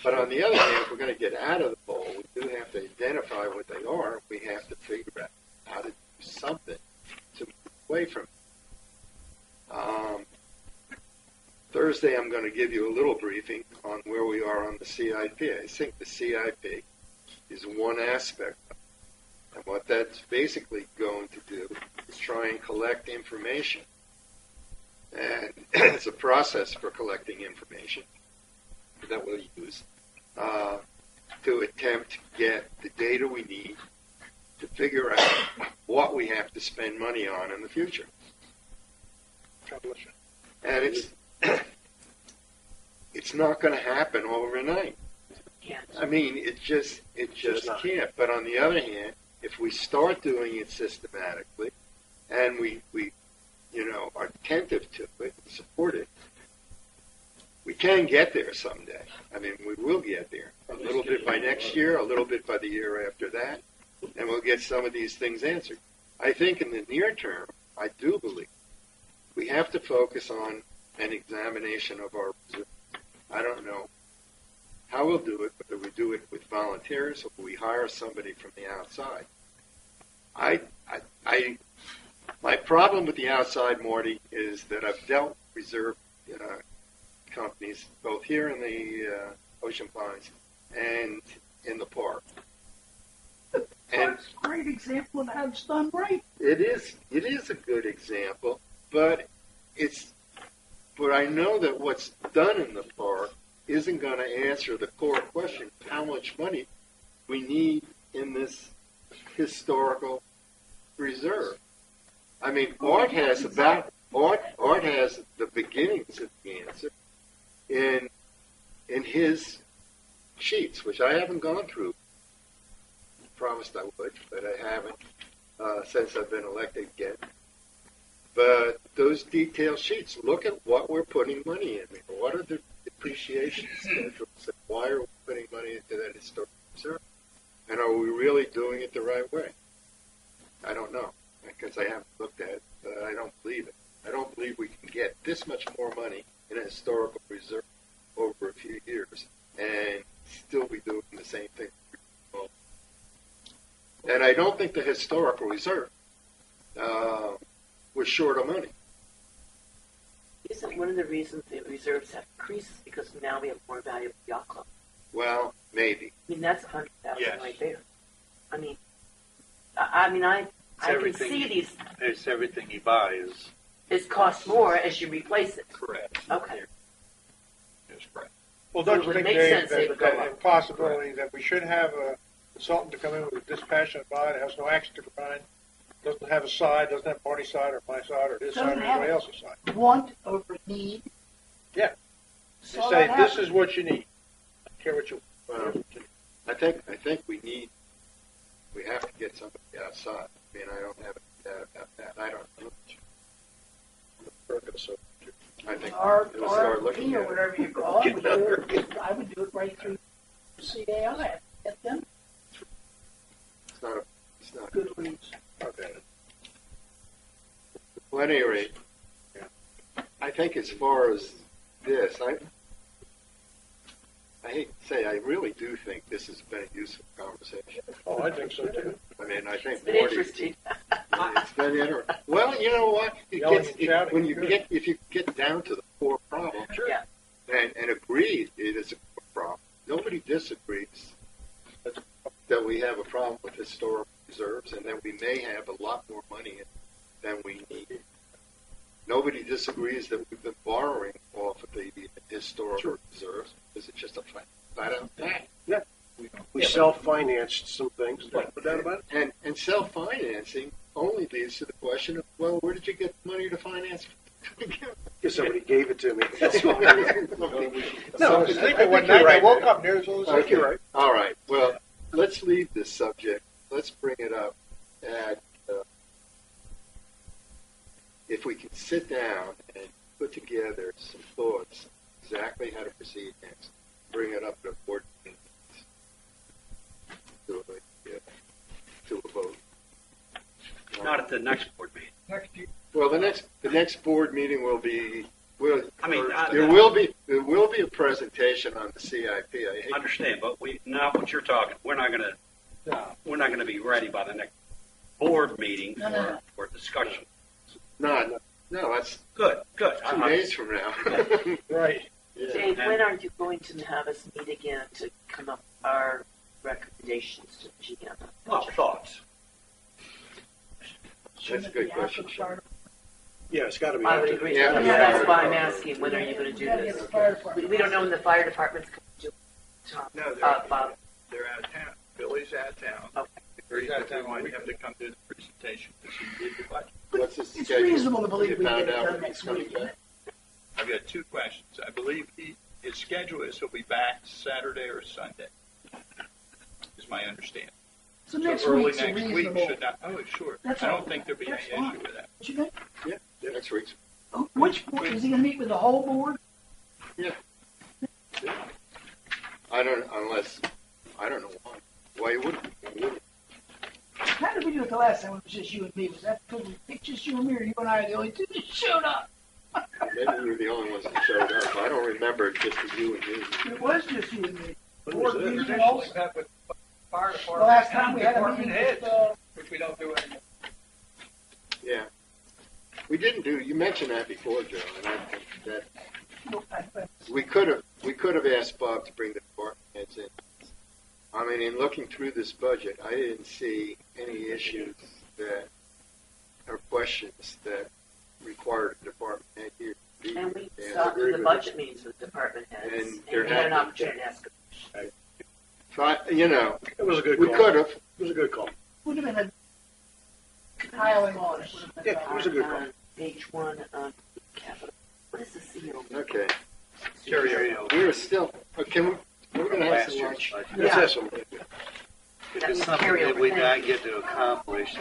But on the other hand, if we're going to get out of the bowl, we do have to identify what they are. We have to figure out how to do something to move away from it. Thursday, I'm going to give you a little briefing on where we are on the CIP. I think the CIP is one aspect of it. And what that's basically going to do is try and collect information. And it's a process for collecting information that we'll use to attempt to get the data we need to figure out what we have to spend money on in the future. And it's not going to happen overnight. Can't. I mean, it just not. can't. But on the other hand, if we start doing it systematically, and we are attentive to it and support it, we can get there someday. I mean, we will get there. A little bit by next year, a little bit by the year after that, and we'll get some of these things answered. I think in the near term, I do believe we have to focus on an examination of our reserves. I don't know how we'll do it, whether we do it with volunteers or we hire somebody from the outside. My problem with the outside, Marty, is that I've dealt with reserve companies both here in the Ocean Pines and in the park. And That's a great example of how it's done right. it is a good example, but I know that what's done in the park isn't going to answer the core question: how much money we need in this historical reserve. I mean, Art has the beginnings of the answer in his sheets, which I haven't gone through. I promised I would, but I haven't since I've been elected again. But those detailed sheets, look at what we're putting money in. What are the depreciation schedules? And why are we putting money into that historic reserve? And are we really doing it the right way? I don't know, because I haven't looked at it, but I don't believe it. I don't believe we can get this much more money in a historical reserve over a few years and still be doing the same thing. And I don't think the historical reserve was short of money. Isn't one of the reasons the reserves have increased because now we have more valuable yacht club? Well, maybe. I mean, that's $100,000 Yes. right there. I mean, I can everything. see these. It's everything you buy is. It costs more as you replace it. Correct. Okay. That's correct. Well, don't So it you would think, make Dave, sense they that would go that up. a possibility that we should have a consultant to come in with a dispassionate mind, that has no axe to grind, doesn't have a side, doesn't have Marty's side or my side or his side Doesn't or have anybody it. else's side. Want over need. Yeah. So They say, that this happens. is what you need. I don't care what you Well, I think we have to get somebody outside. I mean, I don't have a doubt about that. I don't know. I think we'll start looking RP or at it. whatever you call it. I would do it right through CAI. Get them It's not good leads. Okay. Well, at any rate, I think as far as this, I hate to say, I really do think this has been a useful conversation. Oh, I think so too. I mean, I think It's been Marty, interesting. it's been interesting. Well, you know what? Yelling and shouting, When you good. if you get down to the core problem, Yeah. and agree it is a core problem, nobody disagrees that we have a problem with historical reserves and that we may have a lot more money than we need. Nobody disagrees that we've been borrowing off of the historical reserves. This is just a flat out fact. We self-financed some things, no doubt about it. And self-financing only leads to the question of, well, where did you get the money to finance? Because somebody gave it to me. That's No, all. I was thinking one night, I woke up, there's all this. Okay, right. All right. Well, let's leave this subject. Let's bring it up at, if we can sit down and put together some thoughts, exactly how to proceed next, bring it up at a board meeting to a vote. Not at the next board meeting. Next year, Well, the next board meeting will be. I mean, there will be a presentation on the CIP. I hate Understand, but not what you're talking. We're not going to be ready by the next board meeting No. for discussion. no, that's Good. 2 days from now. Right. Yeah. Dave, when are you going to have us meet again to come up with our recommendations to the GM? Well, thoughts. That's a good question, Sean. Yeah, it's got to be. I would after the- agree. Yeah. That's why I'm asking, when are you going to do We gotta get this? the fire department. We don't know when the fire department's going to do. Tom, No, Bob. they're out of town. Billy's out of town. Okay. Agreed that we might have to come to the presentation because he did the budget. What's the It's schedule? reasonable to believe You we found get it out done when next he's coming week. isn't back? it? I've got two questions. I believe he his schedule is he'll be back Saturday or Sunday, is my understanding. So next early week's a next week reasonable. should not, oh, sure. That's I all. don't think there'll be That's any fine. issue with that. What you think? Next week's. Which board, is he going to meet with the whole board? I don't know why. Why you wouldn't? You wouldn't. How did we do it the last time when it was just you and me? Was that because we picked just you and me, or you and I are the only two that showed up? Maybe we were the only ones that showed up. I don't remember it just as you and me. It was just you and me. When was Board that? meeting Traditionally, also. we've had with fire The department. last time we had a department meeting heads, with, which we don't do anymore. Yeah. We didn't do. You mentioned that before, Joe, and I think that we could have asked Bob to bring the department heads in. I mean, in looking through this budget, I didn't see any issues that or questions that required a department head here. to be And we here. saw Agree the with budget it. meetings with department heads, And and there we had an had opportunity to ask. But, you know, It was a good we call. could have. It was a good call. would have been a piling on. It would have been Yeah, it was a good call. On page 1 of capital. What is the CO? Okay. Carryover. We're still. Can we? We're going to have some lunch. Let's have some. If it's something that we not get to accomplish,